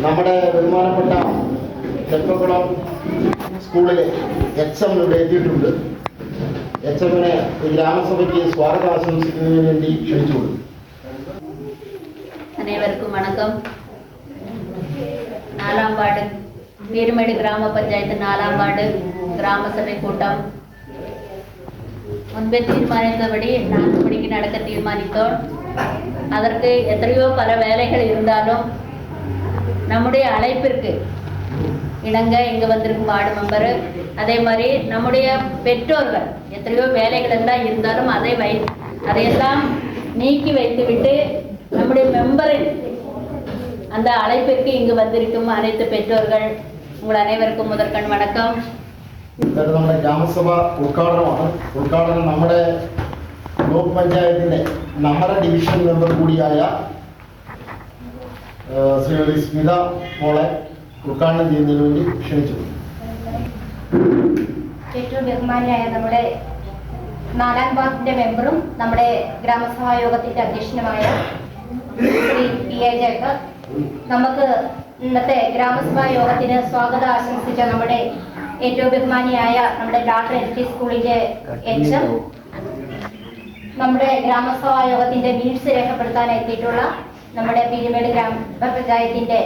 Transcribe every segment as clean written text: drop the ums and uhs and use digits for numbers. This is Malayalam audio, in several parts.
നമ്മുടെ ബഹുമാനപ്പെട്ട ചെപ്പക്കുളം സ്കൂളിലെ HM ഇവിടെ എത്തിയിട്ടുണ്ട്. HMനെ ഗ്രാമസഭയ്ക്ക് സ്വാഗതം ആശംസിക്കുന്നതിന് വേണ്ടി ക്ഷണിച്ചുകൊള്ളു. அனைவருக்கும் வணக்கம். 4ஆம் வார்டு பீருமேடு கிராம பஞ்சாயத்து 4ஆம் வார்டு கிராம சபை கூட்டம் முன்பே தீர்மானித்தபடி 4 மணிக்கு நடக்க தீர்மானித்தோம். அதற்கு எத்தனையோ பல வேலைகள் இருந்தாலும் நம்முடைய அழைப்பிற்கு இணங்க இங்கே வந்திருக்கும் வார்டு மெம்பர், அதே மாதிரி நம்முடைய பெற்றோர்கள் எத்தனையோ வேலைகள் எல்லாம் இருந்தாலும் அதையெல்லாம் நீக்கி வைத்துவிட்டு நம்முடைய மெம்பரின் அந்த அழைப்பிற்கு இங்கு வந்திருக்கும் அனைத்து பெற்றோர்கள் உங்கள் அனைவருக்கும் முதற்கண் வணக்கம். നമ്മുടെ ഗ്രാമസഭ ഉദ്ഘാടനം നമ്മുടെ ബ്ലോക്ക് പഞ്ചായത്തിൻ്റെ നമ്മുടെ ഡിവിഷൻ മെമ്പർ കൂടിയായ ശ്രീമതി സ്മിത മോളെ ഉദ്ഘാടനം ചെയ്യുന്നതിന് വേണ്ടി ക്ഷണിച്ചു. ഏറ്റവും ബഹുമാനിയായ നമ്മുടെ 4ആം വാർഡിന്റെ മെമ്പറും നമ്മുടെ ഗ്രാമസഭാ യോഗത്തിന്റെ അധ്യക്ഷനുമായ ശ്രീ PA ജേക്കബ്, നമുക്ക് ഇന്നത്തെ ഗ്രാമസഭാ യോഗത്തിന് സ്വാഗതം ആശംസിച്ച നമ്മുടെ ഏറ്റവും ബഹുമാനിയായ നമ്മുടെ ഡാക്ടർ LP സ്കൂളിന്റെ HM, നമ്മുടെ ഗ്രാമസഭാ യോഗത്തിന്റെ മിനിറ്റ്സ് രേഖപ്പെടുത്താൻ എത്തിയിട്ടുള്ള നമ്മുടെ പീരുമേട് ഗ്രാമപഞ്ചായത്തിന്റെ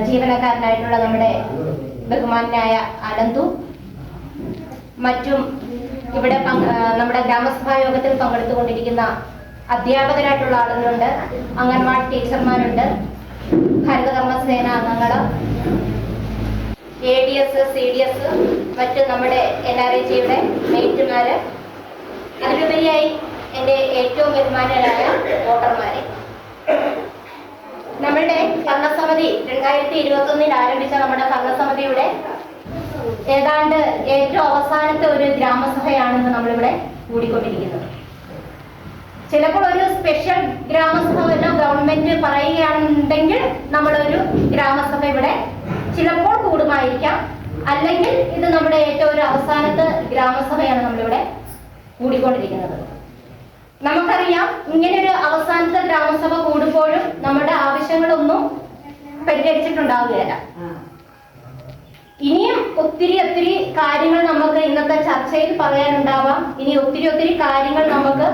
ജീവനക്കാരനായിട്ടുള്ള നമ്മുടെ ബഹുമാനായ അനന്തു, മറ്റും ഇവിടെ നമ്മുടെ ഗ്രാമസഭാ യോഗത്തിൽ പങ്കെടുത്തുകൊണ്ടിരിക്കുന്ന അധ്യാപകരായിട്ടുള്ള ആളുകളുണ്ട്, അംഗൻവാടി ടീച്ചർമാരുണ്ട്, ഹരിതകർമ്മസേന അംഗങ്ങൾ, ADS, CDS, മറ്റ് നമ്മുടെ NREGയുടെ മെയ്റ്റുമാര്, അതിലുപരിയായി എൻ്റെ ഏറ്റവും ബഹുമാനരായ വോട്ടർമാരെ, നമ്മളുടെ ഭരണസമിതി 2021 ആരംഭിച്ച നമ്മുടെ ഭരണസമിതിയുടെ ഏതാണ്ട് ഏറ്റവും അവസാനത്തെ ഒരു ഗ്രാമസഭയാണെന്ന് നമ്മളിവിടെ കൂടിക്കൊണ്ടിരിക്കുന്നത്. ചിലപ്പോൾ ഒരു സ്പെഷ്യൽ ഗ്രാമസഭ വല്ല ഗവൺമെന്റ് പറയുകയാണെന്നുണ്ടെങ്കിൽ നമ്മളൊരു ഗ്രാമസഭ ഇവിടെ ചിലപ്പോൾ കൂടുമായിരിക്കാം, അല്ലെങ്കിൽ ഇത് നമ്മുടെ ഏറ്റവും ഒരു അവസാനത്തെ ഗ്രാമസഭയാണ് നമ്മളിവിടെ കൂടിക്കൊണ്ടിരിക്കുന്നത്. നമുക്കറിയാം, ഇങ്ങനൊരു അവസാനത്തെ ഗ്രാമസഭ കൂടുമ്പോഴും നമ്മുടെ ആവശ്യങ്ങളൊന്നും പരിഹരിച്ചിട്ടുണ്ടാവുകയില്ല. ഇനിയും ഒത്തിരി കാര്യങ്ങൾ നമുക്ക് ഇന്നത്തെ ചർച്ചയിൽ പറയാനുണ്ടാവാം. ഇനി ഒത്തിരി കാര്യങ്ങൾ നമുക്ക്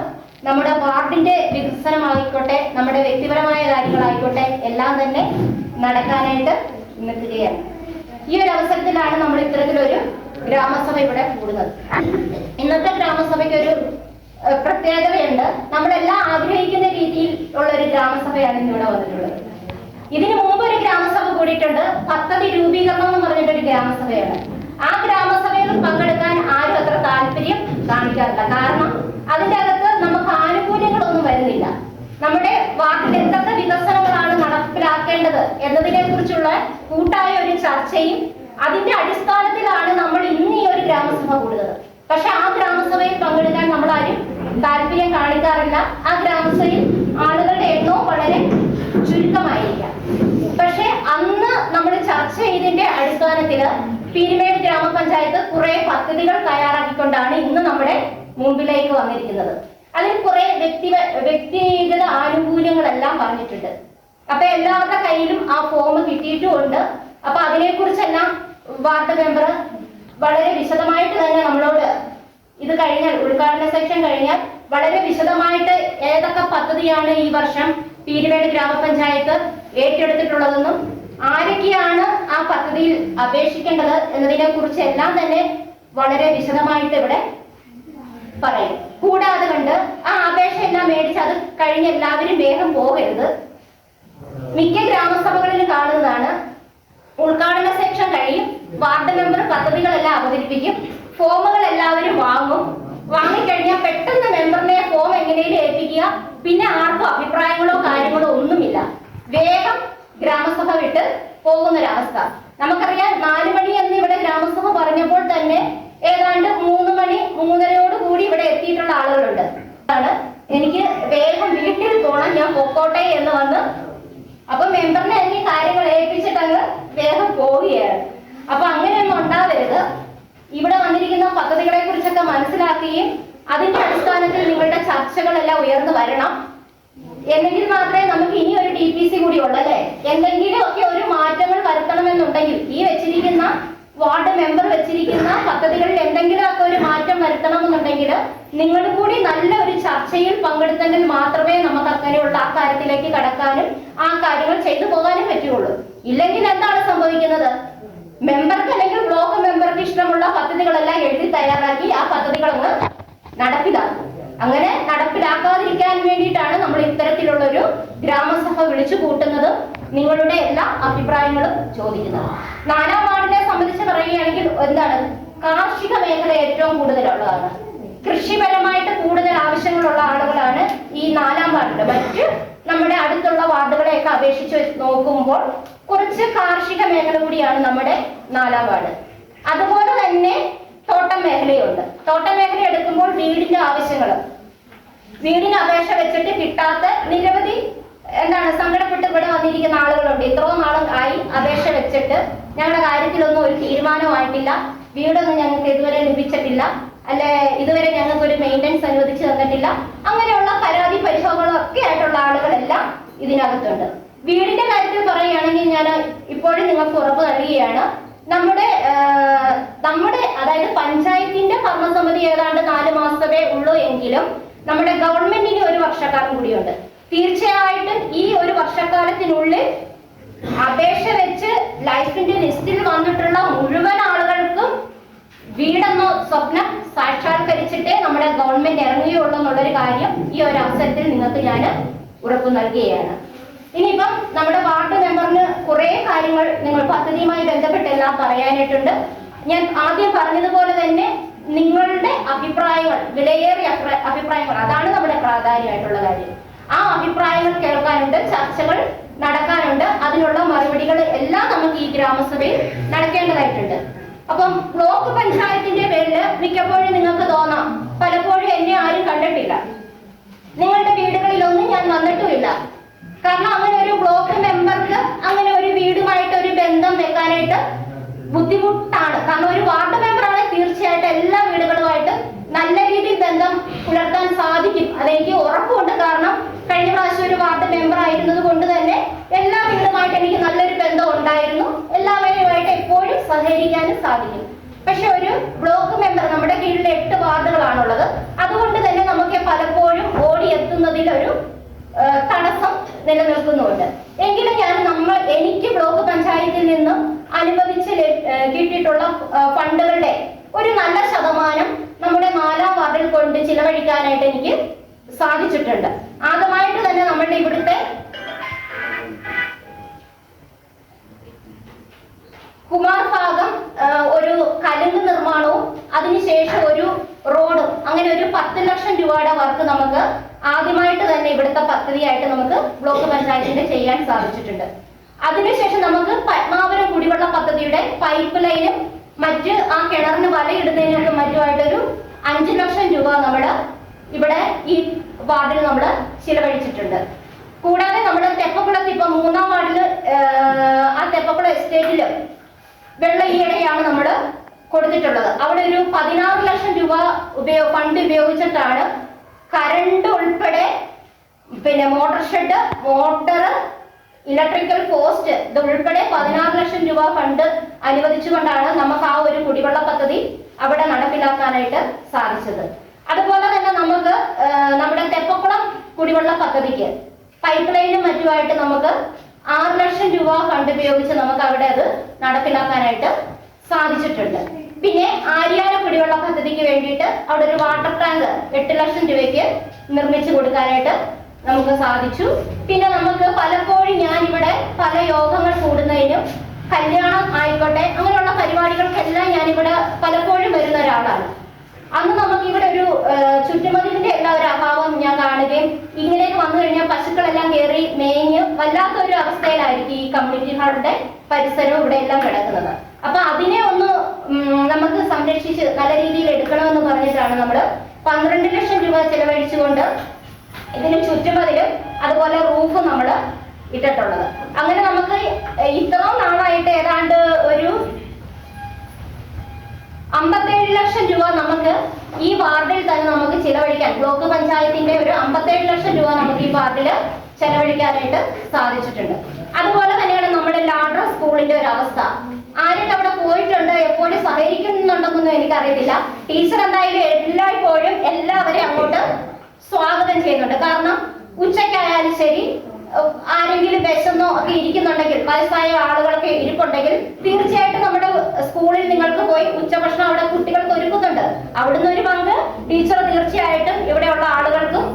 നമ്മുടെ വാർഡിന്റെ വികസനമായിക്കോട്ടെ, നമ്മുടെ വ്യക്തിപരമായ കാര്യങ്ങളായിക്കോട്ടെ, എല്ലാം തന്നെ നടക്കാനായിട്ട് നിൽക്കുകയാണ്. ഈ ഒരു അവസരത്തിലാണ് നമ്മൾ ഇത്തരത്തിലൊരു ഗ്രാമസഭ ഇവിടെ കൂടുന്നത്. ഇന്നത്തെ ഗ്രാമസഭയ്ക്ക് ഒരു പ്രത്യേകതയുണ്ട്. നമ്മളെല്ലാം ആഗ്രഹിക്കുന്ന രീതിയിൽ ഉള്ള ഒരു ഗ്രാമസഭയാണ് ഇന്നിവിടെ വന്നിട്ടുള്ളത്. ഇതിനു മുമ്പ് ഒരു ഗ്രാമസഭ കൂടിയിട്ടുണ്ട്, പദ്ധതി രൂപീകരണം എന്ന് പറഞ്ഞിട്ടൊരു ഗ്രാമസഭയാണ്. ആ ഗ്രാമസഭയിൽ പങ്കെടുക്കാൻ ആരും അത്ര താല്പര്യം കാണിക്കാറില്ല. കാരണം അതിൻ്റെ അകത്ത് നമുക്ക് ആനുകൂല്യങ്ങളൊന്നും വരുന്നില്ല. നമ്മുടെ വാർഡിൽ എന്തൊക്കെ വികസനങ്ങളാണ് നടപ്പിലാക്കേണ്ടത് എന്നതിനെ കുറിച്ചുള്ള കൂട്ടായ ഒരു ചർച്ചയും അതിന്റെ അടിസ്ഥാനത്തിലാണ് നമ്മൾ ഇന്ന് ഈ ഒരു ഗ്രാമസഭ കൂടുന്നത്. പക്ഷെ ആ ഗ്രാമസഭയിൽ പങ്കെടുക്കാൻ നമ്മൾ ആരും താല്പര്യം കാണിക്കാറില്ല. ആ ഗ്രാമസഭയിൽ ആളുകളുടെ എണ്ണവും വളരെ ചുരുക്കമായിരിക്കാം. പക്ഷെ അന്ന് നമ്മൾ ചർച്ച ചെയ്തതിന്റെ അടിസ്ഥാനത്തില് പീരുമേട് ഗ്രാമപഞ്ചായത്ത് കുറെ പദ്ധതികൾ തയ്യാറാക്കിക്കൊണ്ടാണ് ഇന്ന് നമ്മുടെ മുമ്പിലേക്ക് വന്നിരിക്കുന്നത്. അതിൽ കുറെ വ്യക്തിഗത ആനുകൂല്യങ്ങളെല്ലാം പറഞ്ഞിട്ടുണ്ട്. അപ്പൊ എല്ലാവരുടെ കയ്യിലും ആ ഫോം കിട്ടിയിട്ടുമുണ്ട്. അപ്പൊ അതിനെക്കുറിച്ചെല്ലാം വാർഡ് മെമ്പർ വളരെ വിശദമായിട്ട് തന്നെ നമ്മളോട് ഇത് കഴിഞ്ഞാൽ, ഉദ്ഘാടന സെക്ഷൻ കഴിഞ്ഞാൽ വളരെ വിശദമായിട്ട് ഏതൊക്കെ പദ്ധതിയാണ് ഈ വർഷം പീരുമേട് ഗ്രാമപഞ്ചായത്ത് ഏറ്റെടുത്തിട്ടുള്ളതെന്നും ആരൊക്കെയാണ് ആ പദ്ധതിയിൽ അപേക്ഷിക്കേണ്ടത് എന്നതിനെ കുറിച്ച് എല്ലാം തന്നെ വളരെ വിശദമായിട്ട് ഇവിടെ പറയും. കൂടാതെ കണ്ട് ആ അപേക്ഷ എല്ലാം മേടിച്ച് അത് കഴിഞ്ഞ് എല്ലാവരും വേഗം പോകരുത്. മിക്ക ഗ്രാമസഭകളിലും കാണുന്നതാണ്, ഉദ്ഘാടന സെക്ഷൻ കഴിയും, വാർഡ് മെമ്പർ പദ്ധതികളെല്ലാം അവതരിപ്പിക്കും, ഫോമുകൾ എല്ലാവരും വാങ്ങിക്കഴിഞ്ഞാൽ പെട്ടെന്ന് മെമ്പറിനെ ഫോം എങ്ങനെയും ഏൽപ്പിക്കുക, പിന്നെ ആർക്കും അഭിപ്രായങ്ങളോ കാര്യങ്ങളോ ഒന്നുമില്ല, വേഗം ഗ്രാമസഭ വിട്ട് പോകുന്നൊരവസ്ഥ. നമുക്കറിയാം, 4 മണി എന്ന് ഇവിടെ ഗ്രാമസഭ പറഞ്ഞപ്പോൾ തന്നെ ഏതാണ്ട് 3 മണി 3:30 കൂടി ഇവിടെ എത്തിയിട്ടുള്ള ആളുകളുണ്ട്. എനിക്ക് വേഗം വീട്ടിൽ പോകണം, ഞാൻ പൊക്കോട്ടെ എന്ന് വന്ന് അപ്പൊ മെമ്പറിനെ എനിക്ക് കാര്യങ്ങൾ ഏൽപ്പിച്ചിട്ട് അങ്ങ് വേഗം പോവുകയാണ്. അപ്പൊ അങ്ങനെയൊന്നും ഉണ്ടാവരുത്. ഇവിടെ വന്നിരിക്കുന്ന പദ്ധതികളെ കുറിച്ചൊക്കെ മനസ്സിലാക്കുകയും അതിന്റെ അടിസ്ഥാനത്തിൽ നിങ്ങളുടെ ചർച്ചകളെല്ലാം ഉയർന്നു വരണം. എന്നെങ്കിൽ മാത്രമേ നമുക്ക് ഇനി ഒരു TPC കൂടി ഉള്ളല്ലേ, എന്തെങ്കിലുമൊക്കെ ഒരു മാറ്റങ്ങൾ വരുത്തണമെന്നുണ്ടെങ്കിൽ ഈ വെച്ചിരിക്കുന്ന വാർഡ് മെമ്പർ വെച്ചിരിക്കുന്ന പദ്ധതികളിൽ എന്തെങ്കിലുമൊക്കെ ഒരു മാറ്റം വരുത്തണമെന്നുണ്ടെങ്കിൽ നിങ്ങൾ കൂടി നല്ല ഒരു ചർച്ചയിൽ പങ്കെടുത്തെങ്കിൽ മാത്രമേ നമുക്ക് അങ്ങനെയുള്ള ആ കാര്യത്തിലേക്ക് കടക്കാനും ആ കാര്യങ്ങൾ ചെയ്തു പോകാനും പറ്റുള്ളൂ. ഇല്ലെങ്കിൽ എന്താണ് സംഭവിക്കുന്നത്? മെമ്പർക്ക് അല്ലെങ്കിൽ ബ്ലോക്ക് മെമ്പർക്ക് ഇഷ്ടമുള്ള പദ്ധതികളെല്ലാം എഴുതി തയ്യാറാക്കി ആ പദ്ധതികൾ അങ്ങ് നടപ്പിലാക്കും. അങ്ങനെ നടപ്പിലാക്കാതിരിക്കാൻ വേണ്ടിയിട്ടാണ് നമ്മൾ ഇത്തരത്തിലുള്ള ഒരു ഗ്രാമസഭ വിളിച്ചു കൂട്ടുന്നതും നിങ്ങളുടെ എല്ലാ അഭിപ്രായങ്ങളും ചോദിക്കുന്നത്. 4ാം വാർഡിനെ സംബന്ധിച്ച് പറയുകയാണെങ്കിൽ എന്താണ്, കാർഷിക മേഖല ഏറ്റവും കൂടുതലുള്ളതാണ്. കൃഷിപരമായിട്ട് കൂടുതൽ ആവശ്യങ്ങളുള്ള ആളുകളാണ് ഈ 4ാം വാർഡിൽ. മറ്റ് നമ്മുടെ അടുത്തുള്ള വാർഡുകളെയൊക്കെ അപേക്ഷിച്ച് നോക്കുമ്പോൾ കുറച്ച് കാർഷിക മേഖല കൂടിയാണ് നമ്മുടെ 4ാം വാർഡ്. അതുപോലെ തന്നെ തോട്ടം മേഖലയുണ്ട്. തോട്ടം മേഖല എടുക്കുമ്പോൾ വീടിന്റെ ആവശ്യങ്ങൾ, വീടിന് അപേക്ഷ വെച്ചിട്ട് കിട്ടാത്ത നിരവധി സങ്കടപ്പെട്ട് ഇവിടെ വന്നിരിക്കുന്ന ആളുകളുണ്ട്. ഇത്രയും നാളും ആയി അപേക്ഷ വെച്ചിട്ട് ഞങ്ങളുടെ കാര്യത്തിലൊന്നും ഒരു തീരുമാനമായിട്ടില്ല, വീടൊന്നും ഞങ്ങൾക്ക് ഇതുവരെ ലഭിച്ചിട്ടില്ല, അല്ലെ ഇതുവരെ ഞങ്ങൾക്ക് ഒരു മെയിൻ്റനൻസ് അനുവദിച്ചു തന്നിട്ടില്ല, അങ്ങനെയുള്ള പരാതി പരിഭവങ്ങളൊക്കെ ആയിട്ടുള്ള ആളുകളെല്ലാം ഇതിനകത്തുണ്ട്. വീടിന്റെ കാര്യത്തിൽ പറയുകയാണെങ്കിൽ ഞാൻ ഇപ്പോഴും നിങ്ങൾക്ക് ഉറപ്പ് നൽകുകയാണ്, നമ്മുടെ അതായത് പഞ്ചായത്തിന്റെ ഭരണസമിതി ഏതാണ്ട് 4 മാസമേ ഉള്ളൂ എങ്കിലും നമ്മുടെ ഗവൺമെന്റിന് ഒരു വർഷക്കാലം കൂടിയുണ്ട്. തീർച്ചയായിട്ടും ഈ ഒരു വർഷക്കാലത്തിനുള്ളിൽ അപേക്ഷ വെച്ച് ലൈഫിന്റെ ലിസ്റ്റിൽ വന്നിട്ടുള്ള മുഴുവൻ ആളുകൾക്കും വീടെന്ന സ്വപ്നം സാക്ഷാത്കരിച്ചിട്ടേ നമ്മുടെ ഗവൺമെന്റ് ഇറങ്ങുകയുള്ളൂ എന്നുള്ളൊരു കാര്യം ഈ ഒരു അവസരത്തിൽ നിങ്ങൾക്ക് ഞാൻ ഉറപ്പു നൽകുകയാണ്. ഇനിയിപ്പം നമ്മുടെ വാർഡ് മെമ്പറിന് കുറെ കാര്യങ്ങൾ നിങ്ങൾ പദ്ധതിയുമായി ബന്ധപ്പെട്ടെല്ലാം പറയാനായിട്ടുണ്ട്. ഞാൻ ആദ്യം പറഞ്ഞതുപോലെ തന്നെ നിങ്ങളുടെ അഭിപ്രായങ്ങൾ, വിലയേറിയ അഭിപ്രായങ്ങൾ, അതാണ് നമ്മുടെ പ്രാധാന്യമായിട്ടുള്ള കാര്യം. ആ അഭിപ്രായങ്ങൾ കേൾക്കാനുണ്ട്, ചർച്ചകൾ നടക്കാനുണ്ട്, അതിനുള്ള മറുപടികൾ എല്ലാം നമുക്ക് ഈ ഗ്രാമസഭയിൽ നടക്കേണ്ടതായിട്ടുണ്ട്. അപ്പം ബ്ലോക്ക് പഞ്ചായത്തിന്റെ പേരിൽ മിക്കപ്പോഴും നിങ്ങൾക്ക് തോന്നാം പലപ്പോഴും എന്നെ ആരും കണ്ടിട്ടില്ല, നിങ്ങളുടെ വീടുകളിലൊന്നും ഞാൻ വന്നിട്ടുമില്ല. കാരണം അങ്ങനെ ഒരു ബ്ലോക്ക് മെമ്പർക്ക് അങ്ങനെ ഒരു വീടുമായിട്ട് ഒരു ബന്ധം വെക്കാനായിട്ട് ബുദ്ധിമുട്ടാണ്. കാരണം ഒരു വാർഡ് മെമ്പറാണ് തീർച്ചയായിട്ടും എല്ലാ വീടുകളുമായിട്ട് നല്ല രീതിയിൽ ബന്ധം പുലർത്താൻ സാധിക്കും, അതെനിക്ക് ഉറപ്പുണ്ട്. കാരണം കഴിഞ്ഞ പ്രാവശ്യം ഒരു വാർഡ് മെമ്പർ ആയിരുന്നത് കൊണ്ട് തന്നെ എല്ലാ വീടുമായിട്ട് എനിക്ക് നല്ലൊരു ബന്ധം ഉണ്ടായിരുന്നു, എല്ലാവരുമായിട്ട് എപ്പോഴും സഹകരിക്കാനും സാധിക്കും. പക്ഷെ ഒരു ബ്ലോക്ക് മെമ്പർ, നമ്മുടെ കീഴിൽ 8 വാർഡുകളാണുള്ളത്, അതുകൊണ്ട് തന്നെ നമുക്ക് പലപ്പോഴും ഓടിയെത്തുന്നതിൽ ഒരു തടസ്സം നിലനിൽക്കുന്നുണ്ട്. എങ്കിലും എനിക്ക് ബ്ലോക്ക് പഞ്ചായത്തിൽ നിന്നും അനുവദിച്ച് കിട്ടിയിട്ടുള്ള ഫണ്ടുകളുടെ ഒരു നല്ല ശതമാനം നമ്മുടെ 4ാം വാർഡിൽ കൊണ്ട് ചിലവഴിക്കാനായിട്ട് എനിക്ക് സാധിച്ചിട്ടുണ്ട്. ആദ്യമായിട്ട് തന്നെ നമ്മുടെ ഇവിടുത്തെ കുമാർ ഭാഗം ഒരു കലുങ്ക് നിർമ്മാണവും അതിനുശേഷം ഒരു റോഡും, അങ്ങനെ ഒരു 10 ലക്ഷം രൂപയുടെ വർക്ക് നമുക്ക് ആദ്യമായിട്ട് തന്നെ ഇവിടുത്തെ പദ്ധതിയായിട്ട് നമുക്ക് ബ്ലോക്ക് പഞ്ചായത്തിന്റെ ചെയ്യാൻ സാധിച്ചിട്ടുണ്ട്. അതിനുശേഷം നമുക്ക് പത്മാവരം കുടിവെള്ള പദ്ധതിയുടെ പൈപ്പ് ലൈനും മറ്റ് ആ കിണറിന് വലയിടുന്നതിനൊക്കെ മറ്റുമായിട്ടൊരു 5 ലക്ഷം രൂപ നമ്മൾ ഇവിടെ ഈ വാർഡിൽ നമ്മൾ ചിലവഴിച്ചിട്ടുണ്ട്. കൂടാതെ നമ്മുടെ തെപ്പക്കുളത്ത് ഇപ്പൊ 3ാം വാർഡിൽ ആ തെപ്പക്കുളം എസ്റ്റേറ്റില് വെള്ള ഈയിടെയാണ് നമ്മൾ കൊടുത്തിട്ടുള്ളത്. അവിടെ ഒരു 16 ലക്ഷം രൂപ ഫണ്ട് ഉപയോഗിച്ചിട്ടാണ് കറണ്ട് ഉൾപ്പെടെ, പിന്നെ motor shed, motor, electrical post ഇത് ഉൾപ്പെടെ 16 ലക്ഷം രൂപ ഫണ്ട് അനുവദിച്ചുകൊണ്ടാണ് നമുക്ക് ആ ഒരു കുടിവെള്ള പദ്ധതി അവിടെ നടപ്പിലാക്കാനായിട്ട് സാധിച്ചത്. അതുപോലെ തന്നെ നമുക്ക് നമ്മുടെ തെപ്പക്കുളം കുടിവെള്ള പദ്ധതിക്ക് പൈപ്പ് ലൈനും മറ്റുമായിട്ട് നമുക്ക് 6 ലക്ഷം രൂപ ഫണ്ട് ഉപയോഗിച്ച് നമുക്ക് അവിടെ അത് നടപ്പിലാക്കാനായിട്ട് സാധിച്ചിട്ടുണ്ട്. പിന്നെ ആര്യാന കുടിവെള്ള പദ്ധതിക്ക് വേണ്ടിയിട്ട് അവിടെ ഒരു വാട്ടർ ടാങ്ക് 8 ലക്ഷം രൂപയ്ക്ക് നിർമ്മിച്ചു കൊടുക്കാനായിട്ട് നമുക്ക് സാധിച്ചു. പിന്നെ നമുക്ക് പലപ്പോഴും ഞാൻ ഇവിടെ പല യോഗങ്ങൾ കൂടുന്നതിനും കല്യാണം ആയിക്കോട്ടെ അങ്ങനെയുള്ള പരിപാടികൾക്കെല്ലാം ഞാനിവിടെ പലപ്പോഴും വരുന്ന ഒരാളാണ്. അന്ന് നമുക്ക് ഇവിടെ ഒരു ചുറ്റുമതിലിന്റെ എല്ലാ ഒരു അഭാവം ഞാൻ കാണുകയും ഇങ്ങനെയൊക്കെ വന്നു കഴിഞ്ഞാൽ പശുക്കളെല്ലാം കയറി മേഞ്ഞ് വല്ലാത്തൊരു അവസ്ഥയിലായിരിക്കും ഈ കമ്മ്യൂണിറ്റി ഹാളിന്റെ പരിസരവും ഇവിടെ എല്ലാം കിടക്കുന്നത്. അപ്പൊ അതിനെ ഒന്ന് നമുക്ക് സംരക്ഷിച്ച് നല്ല രീതിയിൽ എടുക്കണമെന്ന് പറഞ്ഞിട്ടാണ് നമ്മൾ 12 ലക്ഷം രൂപ ചെലവഴിച്ചുകൊണ്ട് ഇതിന് ചുറ്റുമതിലും അതുപോലെ റൂഫ് നമ്മൾ ഇട്ടിട്ടുള്ളത്. അങ്ങനെ നമുക്ക് ഇത്രയും നാളായിട്ട് ഏതാണ്ട് ഒരു 57 ലക്ഷം രൂപ നമുക്ക് ഈ വാർഡിൽ തന്നെ നമുക്ക് ചിലവഴിക്കാൻ, ബ്ലോക്ക് പഞ്ചായത്തിന്റെ ഒരു 57 ലക്ഷം രൂപ നമുക്ക് ഈ വാർഡിൽ ചെലവഴിക്കാനായിട്ട് സാധിച്ചിട്ടുണ്ട്. അതുപോലെ തന്നെയാണ് നമ്മുടെ ലാഡ്ര സ്കൂളിന്റെ ഒരു അവസ്ഥ. ആരൊക്കെ അവിടെ പോയിട്ടുണ്ട്, എപ്പോഴും സഹകരിക്കുന്നുണ്ടെന്നൊന്നും എനിക്കറിയത്തില്ല. ടീച്ചർ എന്തായാലും എല്ലായ്പ്പോഴും എല്ലാവരെയും അങ്ങോട്ട് സ്വാഗതം ചെയ്യുന്നുണ്ട്. കാരണം ഉച്ചയ്ക്കായാലും ശരി, ആരെങ്കിലും വിശന്നോ ഒക്കെ ഇരിക്കുന്നുണ്ടെങ്കിൽ, വയസ്സായ ആളുകളൊക്കെ ഇരിപ്പുണ്ടെങ്കിൽ തീർച്ചയായിട്ടും നമ്മുടെ സ്കൂളിൽ നിങ്ങൾക്ക് പോയി ഉച്ചഭക്ഷണം അവിടെ കുട്ടികൾക്ക് ഒരുക്കുന്നുണ്ട്. അവിടുന്ന് ഒരു പങ്ക് ടീച്ചർ തീർച്ചയായിട്ടും ഇവിടെയുള്ള ആളുകൾക്കും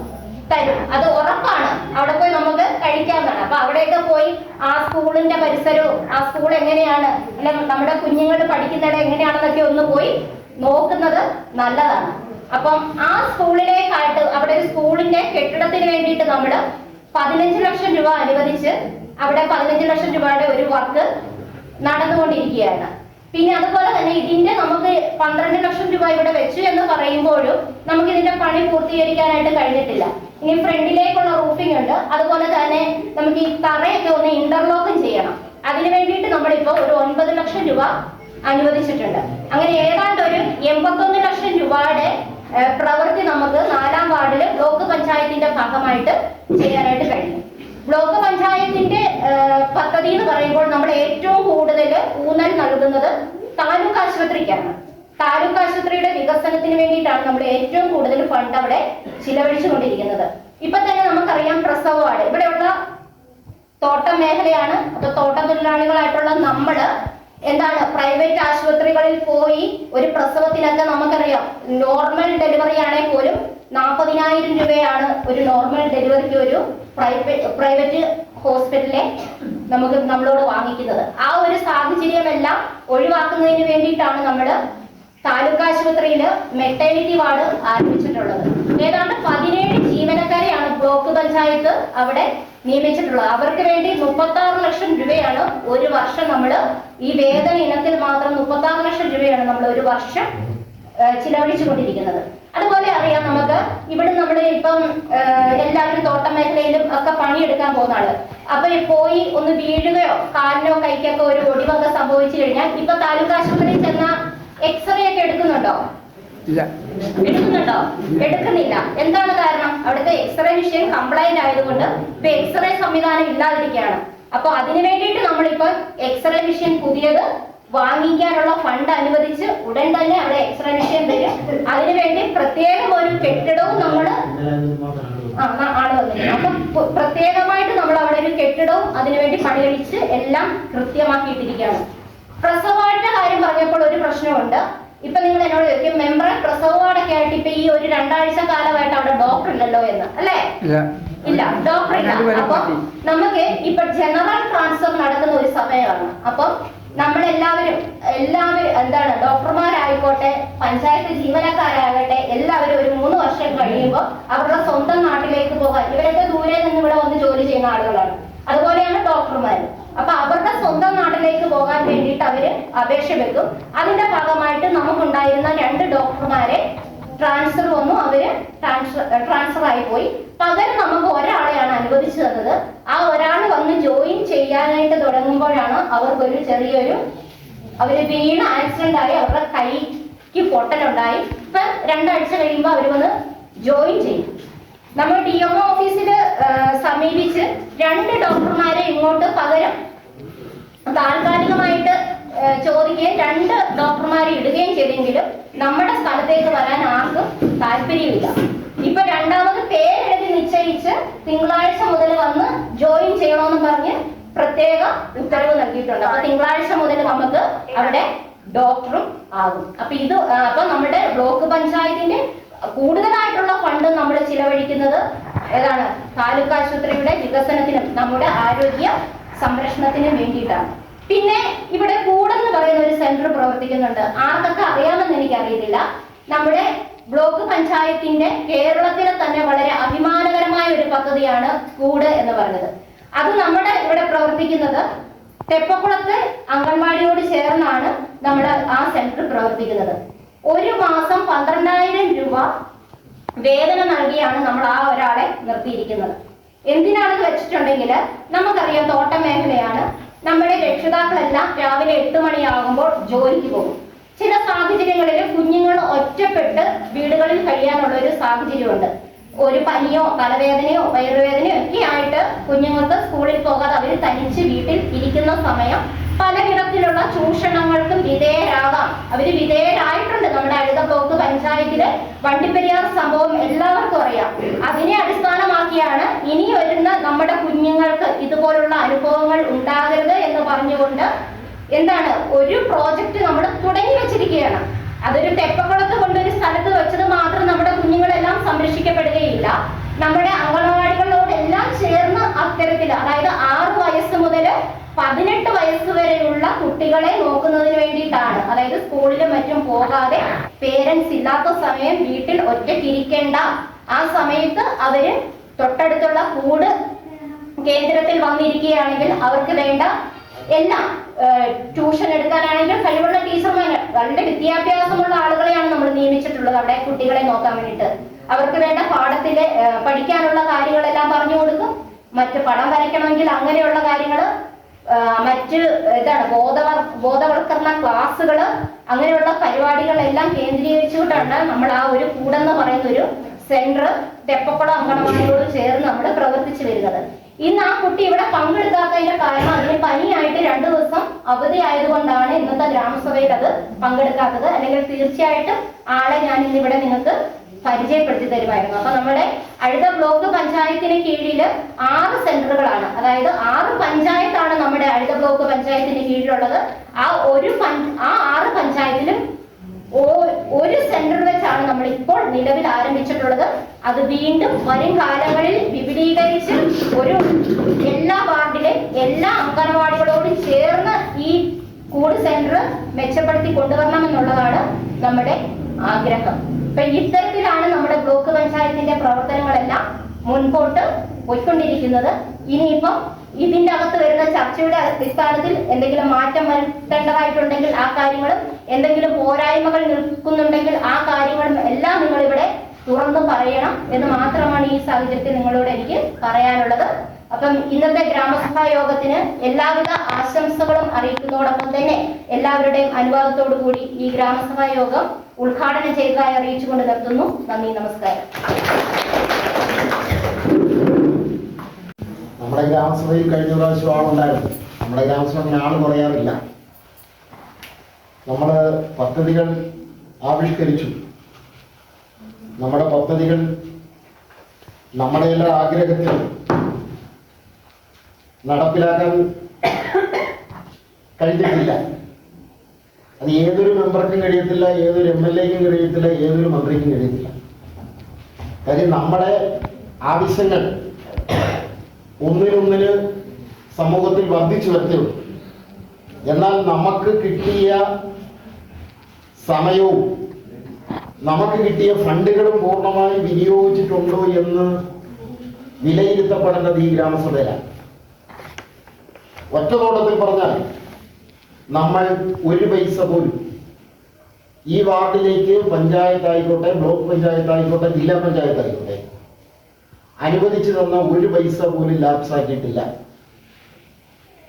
തരും. അത് ഉറപ്പാണ്. അവിടെ പോയി നമുക്ക് കഴിക്കാവുന്നതാണ്. അപ്പൊ അവിടെയൊക്കെ പോയി ആ സ്കൂളിന്റെ പരിസരവും ആ സ്കൂൾ എങ്ങനെയാണ്, അല്ലെങ്കിൽ നമ്മുടെ കുഞ്ഞുങ്ങൾ പഠിക്കുന്നത് എങ്ങനെയാണെന്നൊക്കെ ഒന്ന് പോയി നോക്കുന്നത് നല്ലതാണ്. അപ്പം ആ സ്കൂളിലേക്കായിട്ട് അവിടെ ഒരു സ്കൂളിന്റെ കെട്ടിടത്തിന് വേണ്ടിയിട്ട് നമ്മൾ 15 ലക്ഷം രൂപ അനുവദിച്ച് അവിടെ 15 ലക്ഷം രൂപയുടെ ഒരു വർക്ക് നടന്നുകൊണ്ടിരിക്കുകയാണ്. പിന്നെ അതുപോലെ തന്നെ ഇതിന്റെ നമുക്ക് 12 ലക്ഷം രൂപ ഇവിടെ വെച്ചു എന്ന് പറയുമ്പോഴും നമുക്ക് ഇതിന്റെ പണി പൂർത്തീകരിക്കാനായിട്ട് കഴിഞ്ഞിട്ടില്ല. ഇനി ഫ്രണ്ടിലേക്കുള്ള റൂഫിംഗ് ഉണ്ട്. അതുപോലെ തന്നെ നമുക്ക് ഈ തറയൊക്കെ ഒന്ന് ഇന്റർലോക്കും ചെയ്യണം. അതിനു വേണ്ടിയിട്ട് നമ്മളിപ്പോ ഒരു 9 ലക്ഷം രൂപ അനുവദിച്ചിട്ടുണ്ട്. അങ്ങനെ ഏതാണ്ട് ഒരു 81 ലക്ഷം രൂപയുടെ പ്രവൃത്തി നമുക്ക് 4-ാം വാർഡില് ബ്ലോക്ക് പഞ്ചായത്തിന്റെ ഭാഗമായിട്ട് ചെയ്യാനായിട്ട് കഴിയും. ബ്ലോക്ക് പഞ്ചായത്തിന്റെ പദ്ധതി എന്ന് പറയുമ്പോൾ നമ്മൾ ഏറ്റവും കൂടുതൽ ഊന്നൽ നൽകുന്നത് താലൂക്ക് ആശുപത്രിക്കാണ്. താലൂക്ക് ആശുപത്രിയുടെ വികസനത്തിന് വേണ്ടിയിട്ടാണ് നമ്മൾ ഏറ്റവും കൂടുതൽ ഫണ്ട് അവിടെ ചിലവഴിച്ചുകൊണ്ടിരിക്കുന്നത്. ഇപ്പൊ തന്നെ നമുക്കറിയാം, പ്രസവ വാർഡ് ഇവിടെയുള്ള തോട്ടം മേഖലയാണ്. അപ്പൊ തോട്ടം തൊഴിലാളികളായിട്ടുള്ള നമ്മള് എന്താണ്, പ്രൈവറ്റ് ആശുപത്രികളിൽ പോയി ഒരു പ്രസവത്തിനൊക്കെ നമുക്കറിയാം, നോർമൽ ഡെലിവറി ആണെങ്കിൽ പോലും 40,000 രൂപയാണ് ഒരു നോർമൽ ഡെലിവറിക്ക് ഒരു പ്രൈവറ്റ് ഹോസ്പിറ്റലിലെ നമ്മളോട് വാങ്ങിക്കുന്നത്. ആ ഒരു സാഹചര്യമെല്ലാം ഒഴിവാക്കുന്നതിന് വേണ്ടിയിട്ടാണ് നമ്മൾ താലൂക്ക് ആശുപത്രിയിൽ മെറ്റേണിറ്റി വാർഡ് ആരംഭിച്ചിട്ടുള്ളത്. ഏതാണ്ട് 17 ജീവനക്കാരെയാണ് ബ്ലോക്ക് പഞ്ചായത്ത് അവിടെ നിയമിച്ചിട്ടുള്ളത്. അവർക്ക് വേണ്ടി 36 ലക്ഷം രൂപയാണ് ഒരു വർഷം നമ്മൾ ഈ വേതന ഇനത്തിൽ മാത്രം 36 ലക്ഷം രൂപയാണ് നമ്മൾ ഒരു വർഷം ചിലവഴിച്ചുകൊണ്ടിരിക്കുന്നത്. അതുപോലെ അറിയാം, നമുക്ക് ഇവിടെ നമ്മൾ ഇപ്പം എല്ലാവരും തോട്ടം മേഖലയിലും ഒക്കെ പണിയെടുക്കാൻ പോകുന്നതാണ്. അപ്പൊ പോയി ഒന്ന് വീഴുകയോ കാലിനോ കൈക്കൊക്കെ ഒരു ഒടിവൊക്കെ സംഭവിച്ചു കഴിഞ്ഞാൽ ഇപ്പൊ താലൂക്ക് ആശുപത്രിയിൽ ചെന്ന എക്സ്റേ ഒക്കെ എടുക്കുന്നുണ്ടോ? എടുക്കുന്നുണ്ടോ? എടുക്കുന്നില്ല. എന്താണ് കാരണം? അവിടുത്തെ എക്സ്റേ മെഷീൻ കംപ്ലൈന്റ് ആയതുകൊണ്ട് ഇപ്പൊ എക്സ്റേ സംവിധാനം ഇല്ലാതിരിക്കുകയാണ്. അപ്പൊ അതിനു വേണ്ടിയിട്ട് നമ്മളിപ്പോ എക്സ്റേ മെഷീൻ പുതിയത് വാങ്ങിക്കാനുള്ള ഫണ്ട് അനുവദിച്ച് ഉടൻ തന്നെ അവിടെ എക്സ്റേ മെഷീൻ തരും. അതിനുവേണ്ടി പ്രത്യേകം ഒരു കെട്ടിടവും നമ്മൾ ആണ് വന്നിരിക്കുന്നത്. അപ്പൊ പ്രത്യേകമായിട്ട് നമ്മൾ അവിടെ ഒരു കെട്ടിടവും അതിനുവേണ്ടി പണിയടിച്ച് എല്ലാം കൃത്യമാക്കിയിട്ടിരിക്കുകയാണ്. പ്രസവവാർഡിന്റെ കാര്യം പറഞ്ഞപ്പോൾ ഒരു പ്രശ്നമുണ്ട്. ഇപ്പൊ നിങ്ങൾ എന്നോട് ചോദിക്കും, മെമ്പറെ പ്രസവ വാർഡൊക്കെ ആയിട്ട് ഇപ്പൊ ഈ ഒരു 2 ആഴ്ച കാലമായിട്ട് അവിടെ ഡോക്ടർ ഇല്ലല്ലോ എന്ന്, അല്ലേ? ഇല്ല, ഡോക്ടർ ഇല്ല. അപ്പൊ നമുക്ക് ഇപ്പൊ ജനറൽ ട്രാൻസ്ഫർ നടക്കുന്ന ഒരു സമയമാണ്. അപ്പൊ നമ്മളെല്ലാവരും എന്താണ്, ഡോക്ടർമാരായിക്കോട്ടെ, പഞ്ചായത്ത് ജീവനക്കാരാകട്ടെ, എല്ലാവരും ഒരു 3 വർഷം കഴിയുമ്പോൾ അവരുടെ സ്വന്തം നാട്ടിലേക്ക് പോകാൻ, ഇവരൊക്കെ ദൂരെ നിന്ന് ഇവിടെ വന്ന് ജോലി ചെയ്യുന്ന ആളുകളാണ്. അതുപോലെയാണ് ഡോക്ടർമാർ. അപ്പൊ അവരുടെ സ്വന്തം നാട്ടിലേക്ക് പോകാൻ വേണ്ടിയിട്ട് അവര് അപേക്ഷ വെക്കും. അതിന്റെ ഭാഗമായിട്ട് നമുക്കുണ്ടായിരുന്ന 2 ഡോക്ടർമാരെ ട്രാൻസ്ഫർ വന്നു. അവര് ട്രാൻസ്ഫർ ആയി പോയി. പകരം നമുക്ക് ഒരാളെയാണ് അനുവദിച്ചു തന്നത്. ആ ഒരാൾ വന്ന് ജോയിൻ ചെയ്യാനായിട്ട് തുടങ്ങുമ്പോഴാണ് അവർക്കൊരു ചെറിയൊരു അവര് വീണ ആക്സിഡന്റ് ആയി, അവരുടെ കൈക്ക് പൊട്ടലുണ്ടായി. ഇപ്പൊ 2 ആഴ്ച കഴിയുമ്പോൾ അവര് വന്ന് ജോയിൻ ചെയ്യും. നമ്മൾ DMO ഓഫീസിൽ സമീപിച്ച് 2 ഡോക്ടർമാരെ ഇങ്ങോട്ട് പകരം താൽക്കാലികമായിട്ട് ചോദിക്കുകയും 2 ഡോക്ടർമാരെ ഇടുകയും ചെയ്തെങ്കിലും നമ്മുടെ സ്ഥലത്തേക്ക് വരാൻ ആർക്കും താല്പര്യമില്ല. ഇപ്പൊ രണ്ടാമത് പേരെഴുതി നിശ്ചയിച്ച് തിങ്കളാഴ്ച മുതൽ വന്ന് ജോയിൻ ചെയ്യണമെന്ന് പറഞ്ഞ് പ്രത്യേക ഉത്തരവ് നൽകിയിട്ടുണ്ട്. അപ്പൊ തിങ്കളാഴ്ച മുതൽ നമുക്ക് അവിടെ ഡോക്ടറും ആകും. അപ്പൊ നമ്മുടെ ബ്ലോക്ക് പഞ്ചായത്തിന്റെ കൂടുതലായിട്ടുള്ള ഫണ്ട് നമ്മൾ ചിലവഴിക്കുന്നത് ഏതാണ്, താലൂക്ക് ആശുപത്രിയുടെ വികസനത്തിനും നമ്മുടെ ആരോഗ്യ സംരക്ഷണത്തിനും വേണ്ടിയിട്ടാണ്. പിന്നെ ഇവിടെ കൂടെന്ന് പറയുന്ന ഒരു സെന്റർ പ്രവർത്തിക്കുന്നുണ്ട്. ആർക്കൊക്കെ അറിയാമെന്ന് എനിക്കറിയത്തില്ല. നമ്മുടെ ബ്ലോക്ക് പഞ്ചായത്തിന്റെ കേരളത്തിലെ തന്നെ വളരെ അഭിമാനകരമായ ഒരു പദ്ധതിയാണ് കൂട് എന്ന് പറയുന്നത്. അത് നമ്മുടെ ഇവിടെ പ്രവർത്തിക്കുന്നത് തെപ്പക്കുളത്ത് അംഗൻവാടിയോട് ചേർന്നാണ് നമ്മുടെ ആ സെന്റർ പ്രവർത്തിക്കുന്നത്. ഒരു മാസം 12,000 രൂപ വേതനം നൽകിയാണ് നമ്മൾ ആ ഒരാളെ നിർത്തിയിരിക്കുന്നത്. എന്തിനാണെന്ന് വെച്ചിട്ടുണ്ടെങ്കിൽ നമുക്കറിയാം, തോട്ട മേഖലയാണ്. നമ്മുടെ രക്ഷിതാക്കളെല്ലാം രാവിലെ 8 മണിയാകുമ്പോൾ ജോലിക്ക് പോകും. ചില സാഹചര്യങ്ങളിൽ കുഞ്ഞുങ്ങൾ ഒറ്റപ്പെട്ട് വീടുകളിൽ കഴിയാനുള്ള ഒരു സാഹചര്യമുണ്ട്. ഒരു പനിയോ തലവേദനയോ വയറുവേദനയോ ഒക്കെ ആയിട്ട് കുഞ്ഞുങ്ങൾക്ക് സ്കൂളിൽ പോകാതെ അവർ തനിച്ച് വീട്ടിൽ ഇരിക്കുന്ന സമയം പലവിധത്തിലുള്ള ചൂഷണങ്ങൾക്കും വിധേയരാകാം. അവര് വിധേയരായിട്ടുണ്ട്. നമ്മുടെ അടുത്ത ബ്ലോക്ക് പഞ്ചായത്തിലെ വണ്ടിപ്പെരിയാർ സംഭവം എല്ലാവർക്കും അറിയാം. അതിനെ അടിസ്ഥാനമാക്കിയാണ് ഇനി വരുന്ന നമ്മുടെ കുഞ്ഞുങ്ങൾക്ക് ഇതുപോലുള്ള അനുഭവങ്ങൾ ഉണ്ടാകരുത് എന്ന് പറഞ്ഞുകൊണ്ട് എന്താണ് ഒരു പ്രോജക്റ്റ് നമ്മൾ തുടങ്ങി വെച്ചിരിക്കുകയാണ്. അതൊരു തെപ്പക്കുളത്ത് കൊണ്ടൊരു സ്ഥലത്ത് വെച്ചത് മാത്രം നമ്മുടെ കുഞ്ഞുങ്ങളെല്ലാം സംരക്ഷിക്കപ്പെടുകയില്ല. നമ്മുടെ അംഗനവാടികളോടെല്ലാം ചേർന്ന് അത്തരത്തിൽ, അതായത് 6 വയസ്സ് മുതൽ 18 വയസ്സ് വരെയുള്ള കുട്ടികളെ നോക്കുന്നതിന് വേണ്ടിയിട്ടാണ്. അതായത് സ്കൂളിലും മറ്റും പോകാതെ പേരൻസ് ഇല്ലാത്ത സമയം വീട്ടിൽ ഒറ്റയ്ക്കിരിക്കേണ്ട ആ സമയത്ത് അവര് തൊട്ടടുത്തുള്ള കൂട് കേന്ദ്രത്തിൽ വന്നിരിക്കുകയാണെങ്കിൽ അവർക്ക് വേണ്ട എല്ലാം ട്യൂഷൻ എടുക്കാനാണെങ്കിൽ കഴിവുള്ള ടീച്ചർമാർ, വളരെ വിദ്യാഭ്യാസമുള്ള ആളുകളെയാണ് നമ്മൾ നിയമിച്ചിട്ടുള്ളത് അവിടെ കുട്ടികളെ നോക്കാൻ വേണ്ടിയിട്ട്. അവർക്ക് വേണ്ട പാഠത്തിലെ പഠിക്കാനുള്ള കാര്യങ്ങളെല്ലാം പറഞ്ഞു കൊടുക്കും. മറ്റ് പടം വരയ്ക്കണമെങ്കിൽ അങ്ങനെയുള്ള കാര്യങ്ങൾ, മറ്റ് ബോധവൽക്കരണ ക്ലാസ്സുകൾ, അങ്ങനെയുള്ള പരിപാടികളെല്ലാം കേന്ദ്രീകരിച്ചുകൊണ്ടാണ് നമ്മൾ ആ ഒരു കൂടെന്ന് പറയുന്ന ഒരു സെന്റർ തെപ്പക്കുളം അംഗനവാടിയോട് ചേർന്ന് നമ്മൾ പ്രവർത്തിച്ചു വരുന്നത്. ഇന്ന് ആ കുട്ടി ഇവിടെ പങ്കെടുക്കാത്തതിന്റെ കാരണം അതിന് പനിയായിട്ട് 2 ദിവസം അവധി ആയതുകൊണ്ടാണ് ഇന്നത്തെ ഗ്രാമസഭയിൽ അത് പങ്കെടുക്കാത്തത്. അല്ലെങ്കിൽ തീർച്ചയായിട്ടും ആളെ ഞാൻ ഇന്നിവിടെ നിങ്ങൾക്ക് പരിചയപ്പെടുത്തി തരുമായിരുന്നു. അപ്പൊ നമ്മുടെ അടുത്ത ബ്ലോക്ക് പഞ്ചായത്തിന് കീഴിൽ 6 സെന്ററുകളാണ്. അതായത് 6 പഞ്ചായത്താണ് നമ്മുടെ അടുത്ത ബ്ലോക്ക് പഞ്ചായത്തിന് കീഴിലുള്ളത്. ആ 6 പഞ്ചായത്തിലും ഒരു സെന്റർ വെച്ചാണ് നമ്മൾ ഇപ്പോൾ നിലവിൽ ആരംഭിച്ചിട്ടുള്ളത്. അത് വീണ്ടും വരും കാലങ്ങളിൽ വിപുലീകരിച്ച് എല്ലാ വാർഡിലെ എല്ലാ അംഗനവാടികളോട് ചേർന്ന് ഈ കൂട് സെന്റർ മെച്ചപ്പെടുത്തി കൊണ്ടുവരണമെന്നുള്ളതാണ് നമ്മുടെ ആഗ്രഹം. അപ്പൊ ഇത്തരത്തിലാണ് നമ്മുടെ ബ്ലോക്ക് പഞ്ചായത്തിന്റെ പ്രവർത്തനങ്ങളെല്ലാം മുൻപോട്ട് പോയിക്കൊണ്ടിരിക്കുന്നത്. ഇനിയിപ്പം ഇതിന്റെ അകത്ത് വരുന്ന ചർച്ചയുടെ അടിസ്ഥാനത്തിൽ എന്തെങ്കിലും മാറ്റം വരുത്തേണ്ടതായിട്ടുണ്ടെങ്കിൽ ആ കാര്യങ്ങളും, എന്തെങ്കിലും പോരായ്മകൾ നിൽക്കുന്നുണ്ടെങ്കിൽ ആ കാര്യങ്ങളും എല്ലാം നിങ്ങളിവിടെ തുറന്നു പറയണം എന്ന് മാത്രമാണ് ഈ സാഹചര്യത്തിൽ നിങ്ങളോട് എനിക്ക് പറയാനുള്ളത്. അപ്പം ഇന്നത്തെ ഗ്രാമസഭാ യോഗത്തിന് എല്ലാവിധ ആശംസകളും അറിയിക്കുന്നതോടൊപ്പം തന്നെ എല്ലാവരുടെയും അനുവാദത്തോടു കൂടി ഈ ഗ്രാമസഭാ യോഗം ഉദ്ഘാടനം ചെയ്തതായി അറിയിച്ചുകൊണ്ട് നിർത്തുന്നു. നന്ദി, നമസ്കാരം. നമ്മുടെ ഗ്രാമസഭയിൽ കഴിഞ്ഞ പ്രാവശ്യം ആളുണ്ടായിരുന്നു. നമ്മുടെ ഗ്രാമസഭയിൽ ആൾ കുറയാറില്ല. നമ്മൾ പദ്ധതികൾ ആവിഷ്കരിച്ചു. നമ്മുടെ പദ്ധതികൾ നമ്മുടെ എല്ലാ ആഗ്രഹത്തിൽ നടപ്പിലാക്കാൻ കഴിഞ്ഞിട്ടില്ല. അത് ഏതൊരു മെമ്പർക്കും കഴിയത്തില്ല, ഏതൊരു MLAക്കും കഴിയത്തില്ല, ഏതൊരു മന്ത്രിക്കും കഴിയത്തില്ല. കാര്യം നമ്മുടെ ആവശ്യങ്ങൾ ഒന്നിനൊന്നിന് സമൂഹത്തിൽ വർദ്ധിച്ചു വരുത്തുള്ളൂ. എന്നാൽ നമുക്ക് കിട്ടിയ സമയവും നമുക്ക് കിട്ടിയ ഫണ്ടുകളും പൂർണ്ണമായി വിനിയോഗിച്ചിട്ടുണ്ടോ എന്ന് വിലയിരുത്തപ്പെടേണ്ടത് ഈ ഗ്രാമസഭയിലാണ്. ഒറ്റനോട്ടത്തിൽ പറഞ്ഞാൽ നമ്മൾ 1 പൈസ പോലും ഈ വാർഡിലേക്ക് പഞ്ചായത്തായിക്കോട്ടെ, ബ്ലോക്ക് പഞ്ചായത്തായിക്കോട്ടെ, ജില്ലാ പഞ്ചായത്തായിക്കോട്ടെ അനുവദിച്ചു തന്ന 1 പൈസ പോലും ലാപ്സ് ആക്കിയിട്ടില്ല.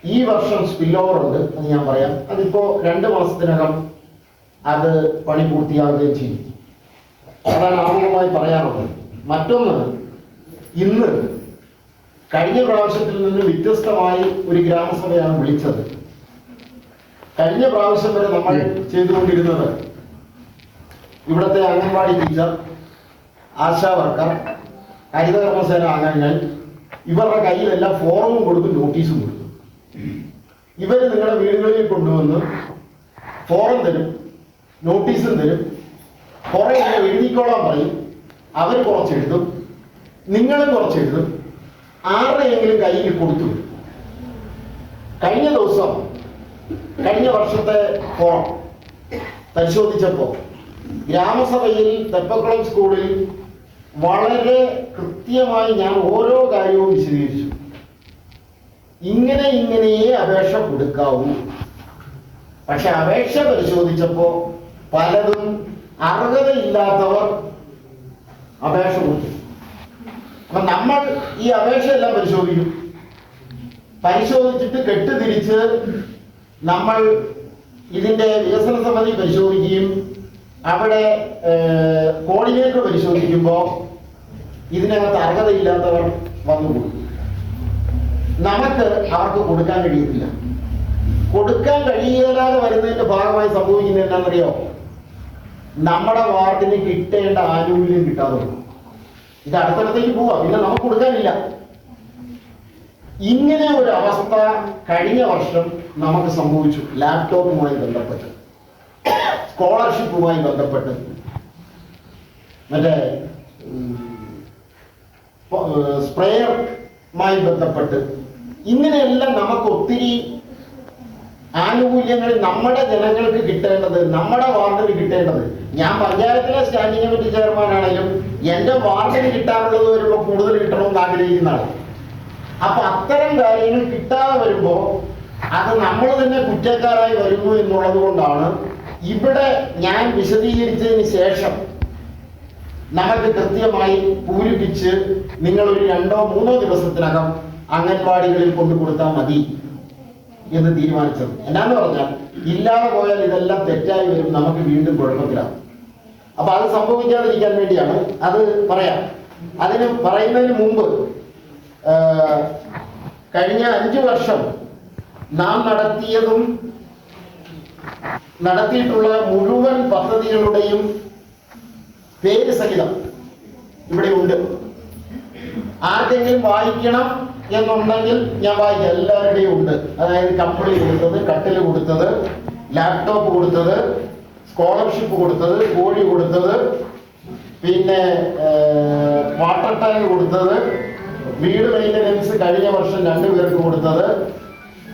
ഈ വർഷം സ്പിൽ ഓവർ ഉണ്ട്, അത് ഞാൻ പറയാം. അതിപ്പോ 2 മാസത്തിനകം അത് പണി പൂർത്തിയാകുകയും ചെയ്യും. അതാണ് ആമുഖമായി പറയാനുള്ളത്. മറ്റൊന്ന്, ഇന്ന് കഴിഞ്ഞ പ്രാവശ്യത്തിൽ നിന്ന് വ്യത്യസ്തമായി ഒരു ഗ്രാമസഭയാണ് വിളിച്ചത്. കഴിഞ്ഞ പ്രാവശ്യം വരെ നമ്മൾ ചെയ്തുകൊണ്ടിരുന്നത് ഇവിടുത്തെ അംഗൻവാടി ടീച്ചർ, ആശാ വർക്കർ, ഹരിതകർമ്മസേന അംഗങ്ങൾ ഇവരുടെ കയ്യിലെല്ലാം ഫോറവും കൊടുക്കും, നോട്ടീസും കൊടുക്കും. ഇവർ നിങ്ങളുടെ വീടുകളിൽ കൊണ്ടുവന്ന് ഫോറം തരും, നോട്ടീസും തരും, കുറെ എഴുതിക്കോളാൻ പറയും. അവർ കുറച്ചെഴുതും, നിങ്ങളും കുറച്ചെഴുതും, ആരുടെയെങ്കിലും കയ്യിൽ കൊടുത്തു. കഴിഞ്ഞ ദിവസം കഴിഞ്ഞ വർഷത്തെ ഫോറം പരിശോധിച്ചപ്പോൾ ഗ്രാമസഭയിൽ തെപ്പക്കുളം സ്കൂളിൽ വളരെ കൃത്യമായി ഞാൻ ഓരോ കാര്യവും വിശദീകരിച്ചു. ഇങ്ങനെയേ അപേക്ഷ കൊടുക്കാവൂ. പക്ഷെ അപേക്ഷ പരിശോധിച്ചപ്പോൾ പലതും അർഹതയില്ലാത്തവർ അപേക്ഷ കൊടുത്തു. അപ്പൊ നമ്മൾ ഈ അപേക്ഷയെല്ലാം പരിശോധിച്ചിട്ട് കെട്ടുതിരിച്ച് നമ്മൾ ഇതിന്റെ വികസന സമിതി പരിശോധിക്കുകയും അവിടെ കോർഡിനേറ്റർ പരിശോധിക്കുമ്പോൾ ഇതിനകത്ത് അർഹതയില്ലാത്തവർ വന്നുകൂടും. നമുക്ക് അവർക്ക് കൊടുക്കാൻ കഴിയത്തില്ല. കൊടുക്കാൻ കഴിയാതെ വരുന്നതിന്റെ ഭാഗമായി സംഭവിക്കുന്നത് എന്താണെന്നറിയോ? നമ്മുടെ വാർഡിന് കിട്ടേണ്ട ആനുകൂല്യം കിട്ടാതെ വരും. ഇത് അടുത്തടത്തേക്ക് പോവാ, പിന്നെ നമുക്ക് കൊടുക്കാനില്ല. ഇങ്ങനെ ഒരു അവസ്ഥ കഴിഞ്ഞ വർഷം നമുക്ക് സംഭവിച്ചു. ലാപ്ടോപ്പുമായി ബന്ധപ്പെട്ട്, സ്കോളർഷിപ്പുമായി ബന്ധപ്പെട്ട്, മറ്റേ സ്പ്രേയറുമായി ബന്ധപ്പെട്ട്, ഇങ്ങനെയെല്ലാം നമുക്ക് ഒത്തിരി ആനുകൂല്യങ്ങൾ നമ്മുടെ ജനങ്ങൾക്ക് കിട്ടേണ്ടത്, നമ്മുടെ വാർഡിന് കിട്ടേണ്ടത്. ഞാൻ പഞ്ചായത്തിലെ സ്റ്റാൻഡിംഗ് കമ്മിറ്റി ചെയർമാനാണെങ്കിലും എൻ്റെ വാർഡിന് കിട്ടാനുള്ളത് വരുമ്പോൾ കൂടുതൽ കിട്ടണമെന്ന് ആഗ്രഹിക്കുന്നതാണ്. അപ്പൊ അത്തരം കാര്യങ്ങൾ കിട്ടാതെ വരുമ്പോൾ അത് നമ്മൾ തന്നെ കുറ്റക്കാരായി വരുന്നു എന്നുള്ളത് കൊണ്ടാണ് ഇവിടെ ഞാൻ വിശദീകരിച്ചതിന് ശേഷം നമുക്ക് കൃത്യമായി പൂരിപ്പിച്ച് നിങ്ങൾ ഒരു 2-3 ദിവസത്തിനകം അംഗൻവാടികളിൽ കൊണ്ടു കൊടുത്താൽ മതി എന്ന് തീരുമാനിച്ചത്. എന്നാന്ന് പറഞ്ഞാൽ ഇല്ലാതെ പോയാൽ ഇതെല്ലാം തെറ്റായി വരും, നമുക്ക് വീണ്ടും കുഴപ്പത്തിലാവും. അപ്പൊ അത് സംഭവിക്കാതിരിക്കാൻ വേണ്ടിയാണ് അത് പറയാം. അതിന് പറയുന്നതിന് മുമ്പ് കഴിഞ്ഞ 5 വർഷം നാം നടത്തിയിട്ടുള്ള മുഴുവൻ പദ്ധതികളുടെയും പേര് സഹിതം ഇവിടെ ഉണ്ട്. ആർക്കെങ്കിലും വായിക്കണം എന്നുണ്ടെങ്കിൽ ഞാൻ വായിക്കാം. എല്ലാവരുടെയും ഉണ്ട്. അതായത് കമ്പിളി കൊടുത്തത്, കട്ടില് കൊടുത്തത്, ലാപ്ടോപ്പ് കൊടുത്തത്, സ്കോളർഷിപ്പ് കൊടുത്തത്, കോഴി കൊടുത്തത്, പിന്നെ വാട്ടർ ടാങ്ക് കൊടുത്തത്, വീട് മെയിൻ്റനൻസ് കഴിഞ്ഞ വർഷം 2 പേർക്ക് കൊടുത്തത്,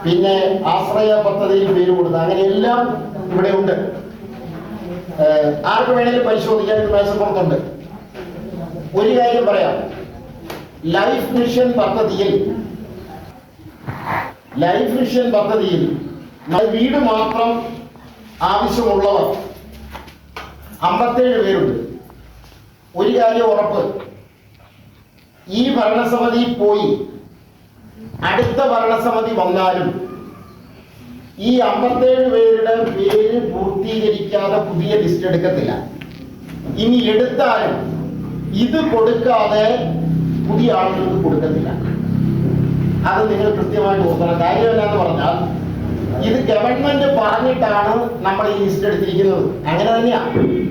പിന്നെ ആശ്രയ പദ്ധതിയിൽ പേര് കൊടുത്തത്, അങ്ങനെ എല്ലാം ഇവിടെ ഉണ്ട്. ആർക്ക് വേണേലും പരിശോധിക്കാൻ മേശപ്പുറത്തുണ്ട്. ഒരു കാര്യം പറയാം, ലൈഫ് മിഷൻ പദ്ധതിയിൽ വീട് മാത്രം ആവശ്യമുള്ളവർ 57 പേരുണ്ട്. ഒരു കാര്യം ഉറപ്പ്, ഈ ഭരണസമിതി പോയി അടുത്ത ഭരണസമിതി വന്നാലും ഈ 57 പേരുടെ പേര് പൂർത്തീകരിക്കാതെ പുതിയ ലിസ്റ്റ് എടുക്കത്തില്ല. ഇനി എടുത്താലും ഇത് കൊടുക്കാതെ പുതിയ ആളുകൾക്ക് കൊടുക്കത്തില്ല. അത് നിങ്ങൾ കൃത്യമായിട്ട് ഓർക്കണം. കാര്യം എന്താന്ന് പറഞ്ഞാൽ ഇത് ഗവൺമെന്റ് പറഞ്ഞിട്ടാണ് നമ്മൾ ഈ ലിസ്റ്റ് എടുത്തിരിക്കുന്നത്. അങ്ങനെ തന്നെയാ.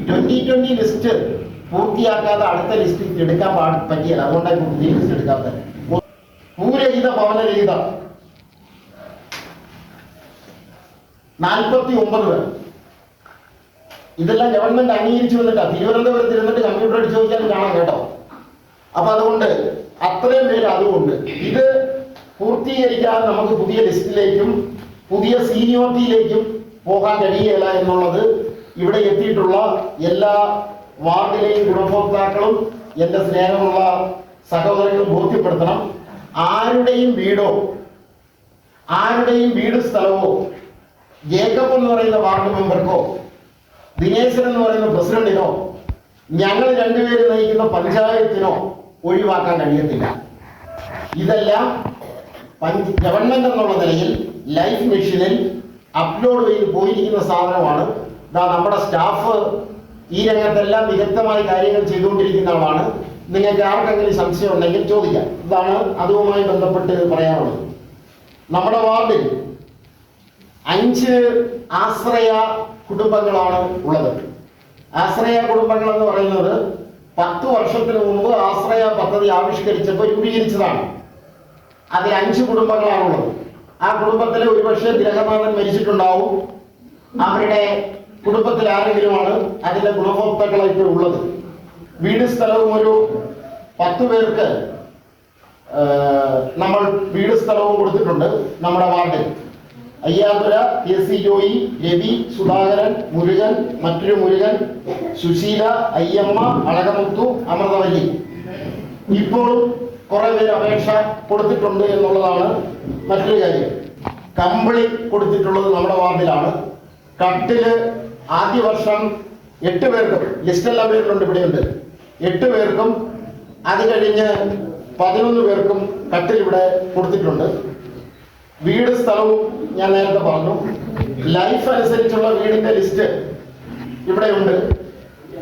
2020 ലിസ്റ്റ് പൂർത്തിയാക്കാതെ അടുത്ത ലിസ്റ്റ് എടുക്കാൻ പറ്റിയല്ല. അതുകൊണ്ടാണ് പുതിയ ലിസ്റ്റ് എടുക്കാത്തത്. ഭൂരഹിത ഭവനരഹിത 49 പേർ. ഇതെല്ലാം ഗവൺമെന്റ് അംഗീകരിച്ചു വന്നിട്ടാ. തിരുവനന്തപുരത്ത് ഇരുന്നിട്ട് കമ്പ്യൂട്ടർ അടിച്ചു ചോദിച്ചാലും കാണാം കേട്ടോ. അപ്പൊ അതുകൊണ്ട് അത്രയും പേര് അതുകൊണ്ട് ഇത് പൂർത്തീകരിക്കാതെ നമുക്ക് പുതിയ ലിസ്റ്റിലേക്കും പുതിയ സീനിയോറിറ്റിയിലേക്കും പോകാൻ കഴിയില്ല എന്നുള്ളത് ഇവിടെ എത്തിയിട്ടുള്ള എല്ലാ വാർഡിലെയും ഗുണഭോക്താക്കളും എൻ്റെ സ്നേഹമുള്ള സഹോദരങ്ങളും ബോധ്യപ്പെടുത്തണം. ആരുടെയും വീട് സ്ഥലമോ ജേക്കബ് എന്ന് പറയുന്ന വാർഡ് മെമ്പർക്കോ ദിനേശൻ എന്ന് പറയുന്ന പ്രസിഡന്റിനോ ഞങ്ങൾ 2 പേര് നയിക്കുന്ന പഞ്ചായത്തിനോ ഒഴിവാക്കാൻ കഴിയത്തില്ല. ഇതെല്ലാം ഗവൺമെന്റ് എന്നുള്ള നിലയിൽ ലൈഫ് മിഷനിൽ അപ്ലോഡ് ചെയ്ത് പോയിരിക്കുന്ന സാധനമാണ്. നമ്മുടെ സ്റ്റാഫ് ഈ രംഗത്തെല്ലാം വിദഗ്ധമായ കാര്യങ്ങൾ ചെയ്തുകൊണ്ടിരിക്കുന്ന ആളാണ്. നിങ്ങൾക്ക് ആർക്കെങ്കിലും സംശയം ഉണ്ടെങ്കിൽ ചോദിക്കാം. ഇതാണ് അതുമായി ബന്ധപ്പെട്ട് പറയാനുള്ളത്. നമ്മുടെ വാർഡിൽ 5 ആശ്രയ കുടുംബങ്ങളാണ് ഉള്ളത്. ആശ്രയ കുടുംബങ്ങൾ എന്ന് പറയുന്നത് 10 വർഷത്തിന് മുമ്പ് ആശ്രയ പദ്ധതി ആവിഷ്കരിച്ചപ്പോൾ രൂപീകരിച്ചതാണ്. അതിൽ 5 കുടുംബങ്ങളാണുള്ളത്. ആ കുടുംബത്തിൽ ഒരുപക്ഷെ ഗ്രഹനാഥൻ മരിച്ചിട്ടുണ്ടാവും. അവരുടെ കുടുംബത്തിൽ ആരെങ്കിലുമാണ് അതിന്റെ ഗുണഭോക്താക്കളായിട്ട് ഉള്ളത്. വീട് സ്ഥലവും ഒരു 10 പേർക്ക് നമ്മൾ വീട് സ്ഥലവും കൊടുത്തിട്ടുണ്ട് നമ്മുടെ വാർഡിൽ. അയ്യാതുര, KC ജോയി, രവി, സുധാകരൻ, മുരുകൻ, മറ്റൊരു മുരുകൻ, സുശീല, അയ്യമ്മ, അളകമുത്തു, അമൃതവല്ലി. ഇപ്പോഴും കുറെ പേര് അപേക്ഷ കൊടുത്തിട്ടുണ്ട് എന്നുള്ളതാണ് മറ്റൊരു കാര്യം. കമ്പിളി കൊടുത്തിട്ടുള്ളത് നമ്മുടെ വാർഡിലാണ്. കട്ടില് ആദ്യ വർഷം 8 പേർക്കും, ലിസ്റ്റെല്ലാം പേരിലുണ്ട്, ഇവിടെയുണ്ട്, 8 പേർക്കും. അത് കഴിഞ്ഞ് 11 പേർക്കും കട്ടിൽ ഇവിടെ കൊടുത്തിട്ടുണ്ട്. വീട് സ്ഥലവും ഞാൻ നേരത്തെ പറഞ്ഞു. ലൈഫ് അനുസരിച്ചുള്ള വീടിന്റെ ലിസ്റ്റ് ഇവിടെയുണ്ട്.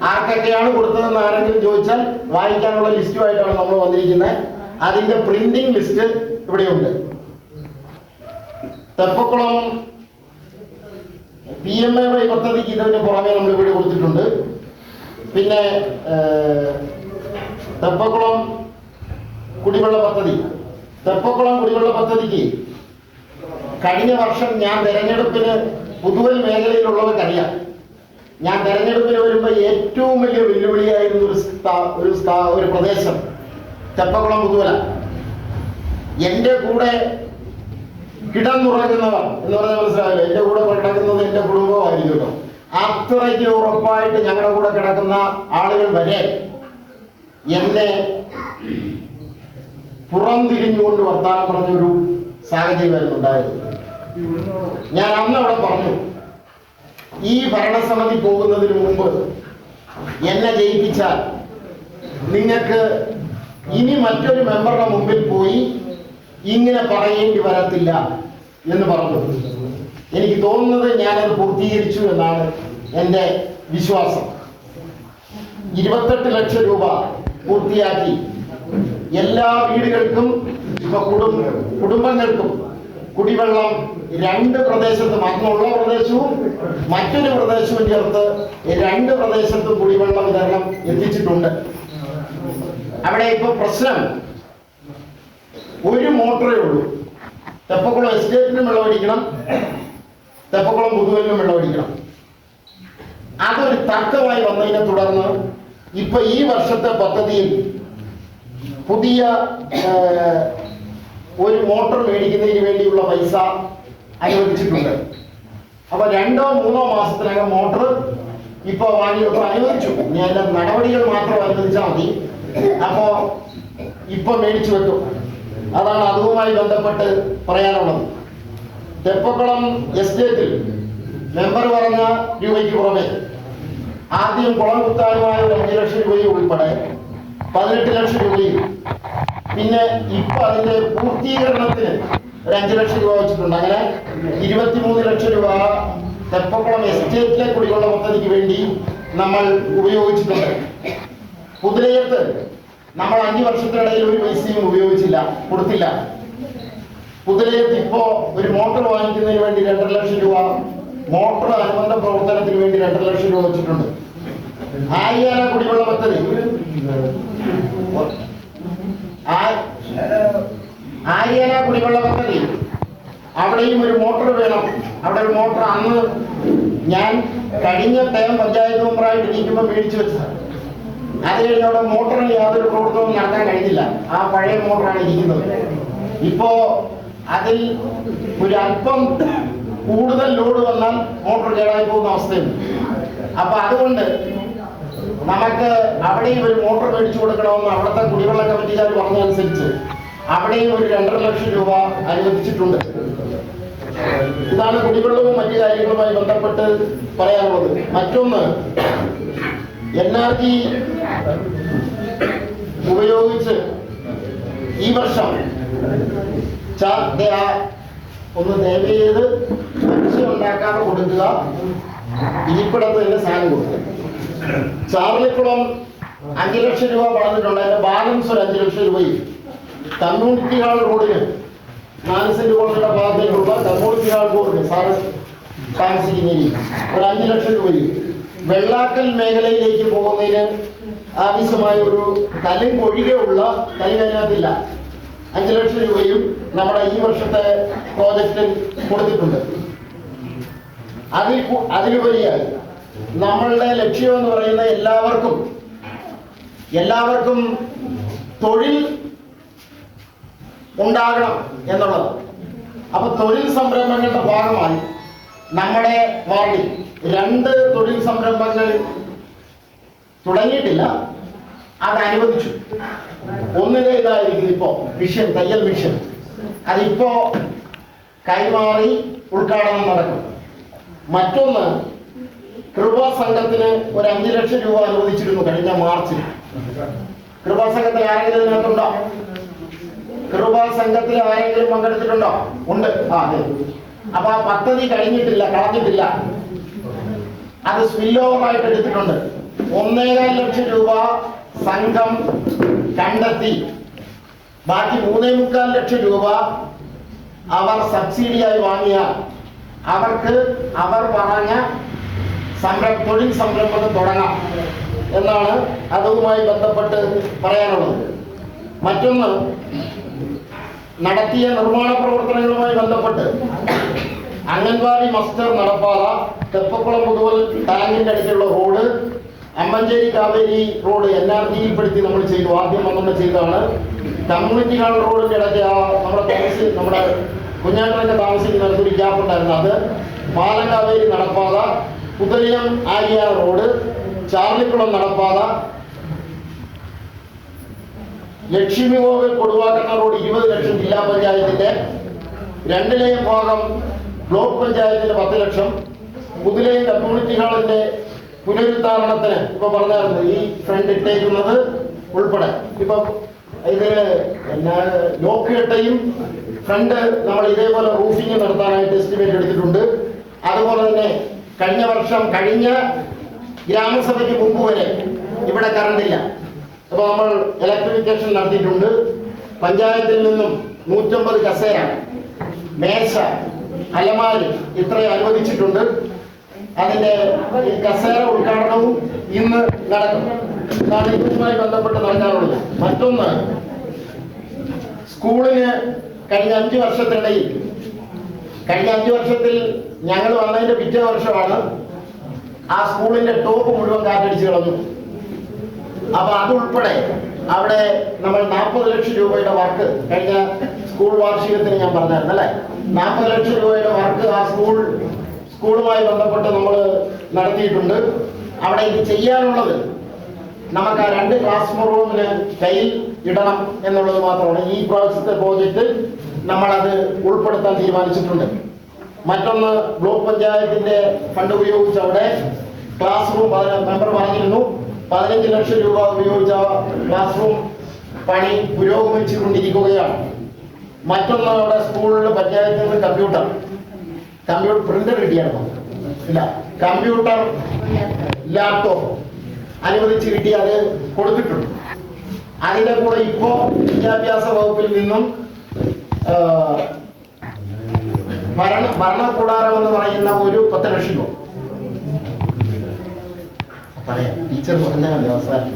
ആർക്കൊക്കെയാണ് കൊടുത്തതെന്ന് ആരെങ്കിലും ചോദിച്ചാൽ വായിക്കാനുള്ള ലിസ്റ്റുമായിട്ടാണ് നമ്മൾ വന്നിരിക്കുന്നത്. അതിന്റെ പ്രിന്റിംഗ് ലിസ്റ്റ് ഇവിടെയുണ്ട്. തെപ്പക്കുളം PMAY പദ്ധതിക്ക് ഇതിന് പുറമെ നമ്മൾ ഇവിടെ കൊടുത്തിട്ടുണ്ട്. പിന്നെ തെപ്പക്കുളം കുടിവെള്ള പദ്ധതി, തെപ്പക്കുളം കുടിവെള്ള പദ്ധതിക്ക് കഴിഞ്ഞ വർഷം ഞാൻ തെരഞ്ഞെടുപ്പിന് പുതുവൽ മേഖലയിലുള്ളവർക്കറിയാം, ഞാൻ തെരഞ്ഞെടുപ്പിന് വരുമ്പോൾ ഏറ്റവും വലിയ വെല്ലുവിളിയായിരുന്ന ഒരു പ്രദേശം തെപ്പക്കുളം പുതുവല. എൻ്റെ കൂടെ കിടന്നുറങ്ങുന്നവർ എന്ന് പറഞ്ഞാൽ മനസ്സിലാവില്ല, എൻ്റെ കൂടെ കിടക്കുന്നത് എൻ്റെ കുടുംബമായിരിക്കുമല്ലോ. അത്രയ്ക്ക് ഉറപ്പായിട്ട് ഞങ്ങളുടെ കൂടെ കിടക്കുന്ന ആളുകൾ വരെ എന്നെ പുറംതിരിഞ്ഞുകൊണ്ട് വർത്താനം പറഞ്ഞൊരു സാഹചര്യമായിരുന്നു ഉണ്ടായത്. ഞാൻ അന്ന് അവിടെ പറഞ്ഞു, ഈ ഭരണസമിതി പോകുന്നതിന് മുമ്പ് എന്നെ ജയിപ്പിച്ചാൽ നിങ്ങൾക്ക് ഇനി മറ്റൊരു മെമ്പറുടെ മുമ്പിൽ പോയി ഇങ്ങനെ പറയേണ്ടി വരത്തില്ല എന്ന് പറഞ്ഞു. എനിക്ക് തോന്നുന്നത് ഞാനത് പൂർത്തീകരിച്ചു എന്നാണ് എൻ്റെ വിശ്വാസം. 28 ലക്ഷം രൂപ പൂർത്തിയാക്കി എല്ലാ വീടുകൾക്കും കുടുംബങ്ങൾക്കും കുടിവെള്ളം 2 പ്രദേശത്തും, അന്നുള്ള പ്രദേശവും മറ്റൊരു പ്രദേശവും ചേർത്ത് 2 പ്രദേശത്തും കുടിവെള്ള വിതരണം എത്തിച്ചിട്ടുണ്ട്. അവിടെ ഇപ്പൊ പ്രശ്നം ഒരു മോട്ടറേ ഉള്ളൂ. തെപ്പക്കുളം എസ്റ്റേറ്റിനും വെള്ളമടിക്കണം, തെപ്പക്കുളം പുതുവലിനും വെള്ളമടിക്കണം. അതൊരു തർക്കമായി വന്നതിനെ തുടർന്ന് ഇപ്പൊ ഈ വർഷത്തെ പദ്ധതിയിൽ പുതിയ ഒരു മോട്ടോർ മേടിക്കുന്നതിന് വേണ്ടിയുള്ള പൈസ അനുവദിച്ചിട്ടുണ്ട്. അപ്പൊ 2-3 മാസത്തിനകം മോട്ടോർ ഇപ്പൊ അനുവദിച്ചു. ഞാൻ നടപടികൾ മാത്രം അനുവദിച്ചാൽ മതി. അപ്പോ ഇപ്പൊ മേടിച്ചു വെക്കും. അതാണ് അതുമായി ബന്ധപ്പെട്ട് പറയാനുള്ളത്. തെപ്പക്കുളം എസ്റ്റേറ്റിൽ മെമ്പർ പറഞ്ഞ രൂപയ്ക്ക് പുറമെ ആദ്യം കുളം കുത്താനുമായ 5 ലക്ഷം രൂപയും ഉൾപ്പെടെ 18 ലക്ഷം രൂപയും, പിന്നെ ഇപ്പൊ അതിന്റെ പൂർത്തീകരണത്തിന് ഒരു 5 ലക്ഷം രൂപ വെച്ചിട്ടുണ്ട്. അങ്ങനെ 23 ലക്ഷം രൂപ തെപ്പക്കുളം എസ്റ്റേറ്റിലെ കുടിവെള്ള പദ്ധതിക്ക് വേണ്ടി നമ്മൾ ഉപയോഗിച്ചിട്ടുണ്ട്. പുതിലയത്ത് നമ്മൾ 5 വർഷത്തിനിടയിൽ ഒരു പൈസയും കൊടുത്തില്ല. പുതിലയത്ത് ഇപ്പോ ഒരു മോട്ടോർ വാങ്ങിക്കുന്നതിന് വേണ്ടി 2.5 ലക്ഷം രൂപ, മോട്ടോർ അനുബന്ധ പ്രവർത്തനത്തിന് വേണ്ടി 2.5 ലക്ഷം രൂപ വെച്ചിട്ടുണ്ട്. ആര്യാന കുടിവെള്ള പദ്ധതി, ആര്യാന കുടിവെള്ള പദ്ധതി അവിടെയും ഒരു മോട്ടോർ വേണം. അവിടെ ഒരു മോട്ടോർ അന്ന് ഞാൻ കഴിഞ്ഞ ടൈം പഞ്ചായത്ത് മെമ്പറായിട്ട് ഇരിക്കുമ്പോൾ മേടിച്ചു വെച്ചതാണ്. അത് കഴിഞ്ഞ് അവിടെ മോട്ടറിന് യാതൊരു പ്രവർത്തനവും നടത്താൻ കഴിഞ്ഞില്ല. ആ പഴയ മോട്ടറാണ് ഇരിക്കുന്നത്. ഇപ്പോ അതിൽ ഒരു അല്പം കൂടുതൽ ലോഡ് വന്നാൽ മോട്ടോർ കേടായി പോകുന്ന അവസ്ഥയുണ്ട്. അപ്പൊ അതുകൊണ്ട് നമുക്ക് അവിടെയും ഒരു മോട്ടോർ മേടിച്ചു കൊടുക്കണമെന്ന് അവിടുത്തെ കുടിവെള്ള കമ്മിറ്റിക്കാർ പറഞ്ഞതനുസരിച്ച് അവിടെയും ഒരു 2.5 ലക്ഷം രൂപ അനുവദിച്ചിട്ടുണ്ട്. ഇതാണ് കുടിവെള്ളവും മറ്റു കാര്യങ്ങളുമായി ബന്ധപ്പെട്ട് പറയാനുള്ളത്. മറ്റൊന്ന്, NRG ഉപയോഗിച്ച് ഈ വർഷം ഒന്ന് ദയവ് ചെയ്ത് മനുഷ്യ ഉണ്ടാക്കാതെ കൊടുക്കുക. ഇരിപ്പിടത്ത് തന്നെ സാധനം കൊടുക്കുക. ചാർലിക്കുളം 5 ലക്ഷം രൂപ പറഞ്ഞിട്ടുണ്ട്. അതിന്റെ ബാലൻസ് ഒരു 5 ലക്ഷം രൂപയും കമ്മ്യൂണിറ്റി ഹാൾ റോഡിന് 4 സെന്റ് കോളനിയുടെ ഭാഗത്തേക്കുള്ള കമ്മ്യൂണിറ്റി ഹാൾ റോഡിന് സാറ് താമസിക്കുന്നതിന് ഒരു 5 ലക്ഷം രൂപയും വെള്ളാക്കൽ മേഖലയിലേക്ക് പോകുന്നതിന് ആവശ്യമായ ഒരു ഒഴികെയുള്ള കലിനകത്തില്ല 5 ലക്ഷം രൂപയും നമ്മുടെ ഈ വർഷത്തെ പ്രോജക്റ്റിൽ കൊടുത്തിട്ടുണ്ട്. അതിലുപരിയായി നമ്മളുടെ ലക്ഷ്യം എന്ന് പറയുന്ന എല്ലാവർക്കും തൊഴിൽ ഉണ്ടാകണം എന്നുള്ളത്. അപ്പൊ തൊഴിൽ സംരംഭങ്ങളുടെ ഭാഗമായി നമ്മുടെ വാർഡിൽ 2 തൊഴിൽ സംരംഭങ്ങൾ തുടങ്ങിയിട്ടില്ല, അത് അനുവദിച്ചു. ഒന്നിനെ ഇതായിരിക്കും ഇപ്പോ മിഷൻ, തയ്യൽ മിഷൻ, അതിപ്പോ കൈമാറി ഉദ്ഘാടനം നടക്കും. മറ്റൊന്ന്, കൃപാ സംഘത്തിന് ഒരു 5 ലക്ഷം രൂപ അനുവദിച്ചിരുന്നു കഴിഞ്ഞ മാർച്ചിൽ. കൃപാ സംഘത്തിൽ ആരെങ്കിലും ഇതിനകത്തുണ്ടോ? കൃപാ സംഘത്തിൽ ആരെങ്കിലും പങ്കെടുത്തിട്ടുണ്ടോ? ഉണ്ട്. അതെ. അപ്പൊ ആ പദ്ധതി കഴിഞ്ഞിട്ടില്ല, കളഞ്ഞിട്ടില്ല. അത് സ്പിൽ ഓവർ ആയിട്ട് എടുത്തിട്ടുണ്ട്. 1.25 ലക്ഷം രൂപ സംഘം കണ്ടെത്തി. ബാക്കി 3.25 ലക്ഷം രൂപ അവർ സബ്സിഡിയായി വാങ്ങിയാൽ അവർക്ക് അവർ പറഞ്ഞ തൊഴിൽ സംരംഭം തുടങ്ങാം എന്നാണ് അതുമായി ബന്ധപ്പെട്ട് പറയാനുള്ളത്. മറ്റൊന്ന്, നടത്തിയ നിർമ്മാണ പ്രവർത്തനങ്ങളുമായി ബന്ധപ്പെട്ട് അംഗൻവാടി മസ്റ്റർ നടപ്പാത, തെപ്പക്കുളം മുതൽ ടാങ്കിന്റെ അടുത്തുള്ള റോഡ്, അമ്മഞ്ചേരി കാവേരി റോഡ് NRTയിൽപ്പെടുത്തി നമ്മൾ ചെയ്തു. ആദ്യം വന്നുകൊണ്ട് ചെയ്തതാണ്. കമ്മ്യൂണിറ്റി ഹാൾ റോഡിന്റെ ഇടയ്ക്ക് നമ്മുടെ കുഞ്ഞാട്ടനൊക്കെ താമസിക്കുന്ന ഒരു ഗ്യാപ്പ് ഉണ്ടായിരുന്നു. അത് പാലക്കാവേരി നടപ്പാത, പുതലിയം ആര്യ റോഡ്, ചാർലിക്കുളം നടപ്പാത, ലക്ഷ്മി കോവിൽ കൊടുവാക്കണ്ണ റോഡ് 20 ലക്ഷം ജില്ലാ പഞ്ചായത്തിന്റെ, 2 ലയം ഭാഗം ബ്ലോക്ക് പഞ്ചായത്തിന്റെ 10 ലക്ഷം, പുതുലയം കമ്മ്യൂണിറ്റി ഹാളിന്റെ പുനരുദ്ധാരണത്തിന് ഇപ്പൊ പറഞ്ഞായിരുന്നു ഈ ഫ്രണ്ട് ഇട്ടേക്കുന്നത് ഉൾപ്പെടെ. ഇപ്പൊ ഇതിന് ലോക്ക് കെട്ടയും ഫ്രണ്ട് നമ്മൾ ഇതേപോലെ റൂഫിങ് നടത്താനായിട്ട് എസ്റ്റിമേറ്റ് എടുത്തിട്ടുണ്ട്. അതുപോലെ തന്നെ കഴിഞ്ഞ ഗ്രാമസഭയ്ക്ക് മുമ്പ് വരെ ഇവിടെ കറണ്ടില്ല. അപ്പോൾ നമ്മൾ ഇലക്ട്രിഫിക്കേഷൻ നടത്തിയിട്ടുണ്ട്. പഞ്ചായത്തിൽ നിന്നും 150 കസേര, മേശ, അലമാരി ഇത്രയും അനുവദിച്ചിട്ടുണ്ട്. അതിന്റെ കസേര ഉദ്ഘാടനവും ഇന്ന് നടക്കും. ഇതാണ് ഇതുമായി ബന്ധപ്പെട്ട് നടക്കാറുള്ളത്. മറ്റൊന്ന്, സ്കൂളിന് കഴിഞ്ഞ 5 വർഷത്തിനിടയിൽ കഴിഞ്ഞ 5 വർഷത്തിൽ ഞങ്ങൾ വന്നതിന്റെ പിറ്റേ വർഷമാണ് ആ സ്കൂളിന്റെ ടോപ്പ് മുഴുവൻ കാറ്റടിച്ച് കളഞ്ഞു. അപ്പൊ അതുൾപ്പെടെ അവിടെ നമ്മൾ 40 ലക്ഷം രൂപയുടെ വർക്ക് കഴിഞ്ഞ സ്കൂൾ വാർഷികത്തിന് ഞാൻ പറഞ്ഞായിരുന്നു അല്ലെ, 40 ലക്ഷം രൂപയുടെ വർക്ക് ആ സ്കൂളുമായി ബന്ധപ്പെട്ട് നമ്മൾ നടത്തിയിട്ടുണ്ട്. അവിടെ ഇത് ചെയ്യാനുള്ളത് നമുക്ക് ആ 2 ക്ലാസ് റൂമിന് ടൈൽ ഇടണം എന്നുള്ളത് മാത്രമാണ്. ഈ പ്രാവശ്യത്തെ പ്രോജക്റ്റ് നമ്മളത് ഉൾപ്പെടുത്താൻ തീരുമാനിച്ചിട്ടുണ്ട്. മറ്റൊന്ന്, ബ്ലോക്ക് പഞ്ചായത്തിന്റെ ഫണ്ട് ഉപയോഗിച്ച് അവിടെ ക്ലാസ് റൂം മെമ്പർ പറഞ്ഞിരുന്നു 15 ലക്ഷം രൂപ ഉപയോഗിച്ച ക്ലാസ് റൂം പണി പുരോഗമിച്ചുകൊണ്ടിരിക്കുകയാണ്. മറ്റൊന്ന്, അവിടെ സ്കൂളിൽ പഞ്ചായത്തിൽ നിന്ന് കമ്പ്യൂട്ടർ പ്രിന്റർ കിട്ടിയാണോ ഇല്ല, കമ്പ്യൂട്ടർ ലാപ്ടോപ്പ് അനുവദിച്ച് കിട്ടി, അത് കൊടുത്തിട്ടുണ്ട്. അതിന്റെ കൂടെ ഇപ്പോ വിദ്യാഭ്യാസ വകുപ്പിൽ നിന്നും ഭരണകൂടാരം എന്ന് പറയുന്ന ഒരു 10 ലക്ഷം രൂപ പറയാം, ടീച്ചർ പറഞ്ഞ അവസാനം